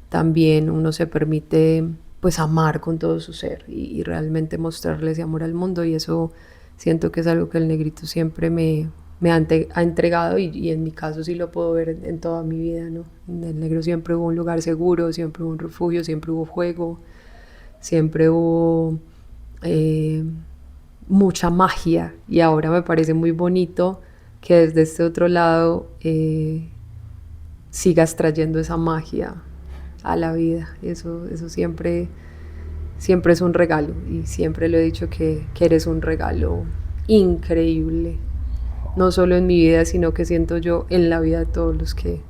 también uno se permite pues amar con todo su ser y realmente mostrarle ese amor al mundo, y eso siento que es algo que el negrito siempre me ha entregado, y en mi caso sí lo puedo ver en toda mi vida, ¿no? En el negro siempre hubo un lugar seguro, siempre hubo un refugio, siempre hubo juego, siempre hubo mucha magia, y ahora me parece muy bonito que desde este otro lado sigas trayendo esa magia a la vida. Eso siempre es un regalo, y siempre lo he dicho que eres un regalo increíble, no solo en mi vida, sino que siento yo en la vida de todos los que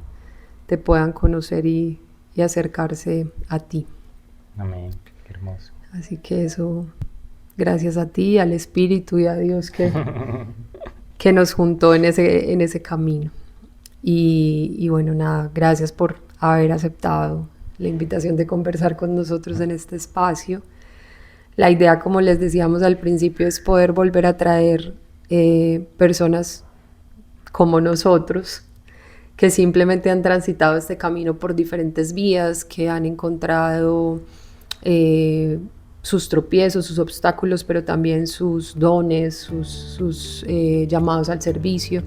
te puedan conocer y acercarse a ti. Amén, qué hermoso. Así que eso, gracias a ti, al Espíritu y a Dios que nos juntó en ese camino. Y bueno, nada, gracias por haber aceptado la invitación de conversar con nosotros en este espacio. La idea, como les decíamos al principio, es poder volver a traer personas como nosotros, que simplemente han transitado este camino por diferentes vías, que han encontrado sus tropiezos, sus obstáculos, pero también sus dones, sus llamados al servicio.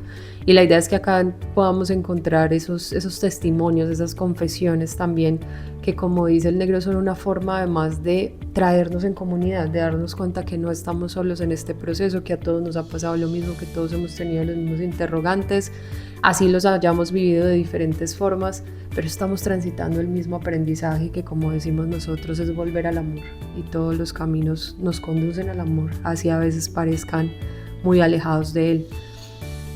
Y la idea es que acá podamos encontrar esos testimonios, esas confesiones también, que como dice el negro, son una forma además de traernos en comunidad, de darnos cuenta que no estamos solos en este proceso, que a todos nos ha pasado lo mismo, que todos hemos tenido los mismos interrogantes, así los hayamos vivido de diferentes formas, pero estamos transitando el mismo aprendizaje, que como decimos nosotros es volver al amor, y todos los caminos nos conducen al amor, así a veces parezcan muy alejados de él.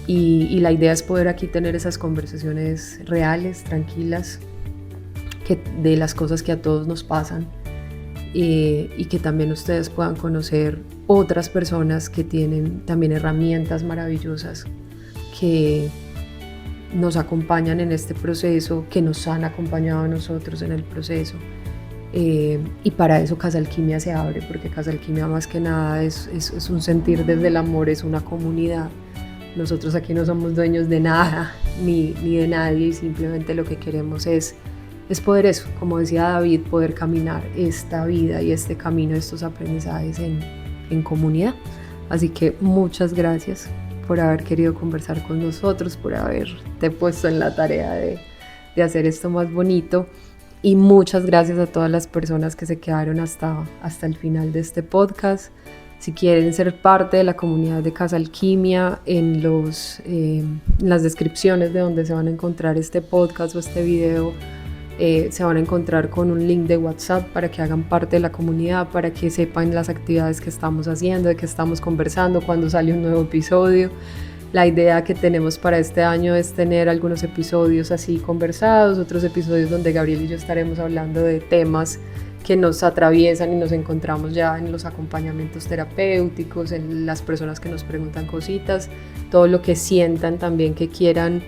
Y la idea es poder aquí tener esas conversaciones reales, tranquilas, de las cosas que a todos nos pasan, y que también ustedes puedan conocer otras personas que tienen también herramientas maravillosas, que nos acompañan en este proceso, que nos han acompañado a nosotros en el proceso. Y para eso Casa Alquimia se abre, porque Casa Alquimia más que nada es un sentir desde el amor, es una comunidad. Nosotros aquí no somos dueños de nada ni de nadie, y simplemente lo que queremos es poder eso, como decía David, poder caminar esta vida y este camino, estos aprendizajes en comunidad. Así que muchas gracias por haber querido conversar con nosotros, por haberte puesto en la tarea de hacer esto más bonito, y muchas gracias a todas las personas que se quedaron hasta el final de este podcast. Si quieren ser parte de la comunidad de Casa Alquimia, en las descripciones de donde se van a encontrar este podcast o este video, se van a encontrar con un link de WhatsApp para que hagan parte de la comunidad, para que sepan las actividades que estamos haciendo, de que estamos conversando, cuando sale un nuevo episodio. La idea que tenemos para este año es tener algunos episodios así conversados, otros episodios donde Gabriel y yo estaremos hablando de temas que nos atraviesan y nos encontramos ya en los acompañamientos terapéuticos, en las personas que nos preguntan cositas, todo lo que sientan también que quieran,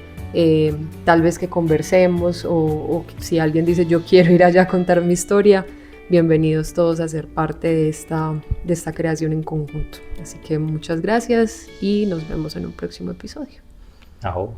tal vez que conversemos o si alguien dice yo quiero ir allá a contar mi historia, bienvenidos todos a ser parte de esta creación en conjunto. Así que muchas gracias y nos vemos en un próximo episodio. Ajo.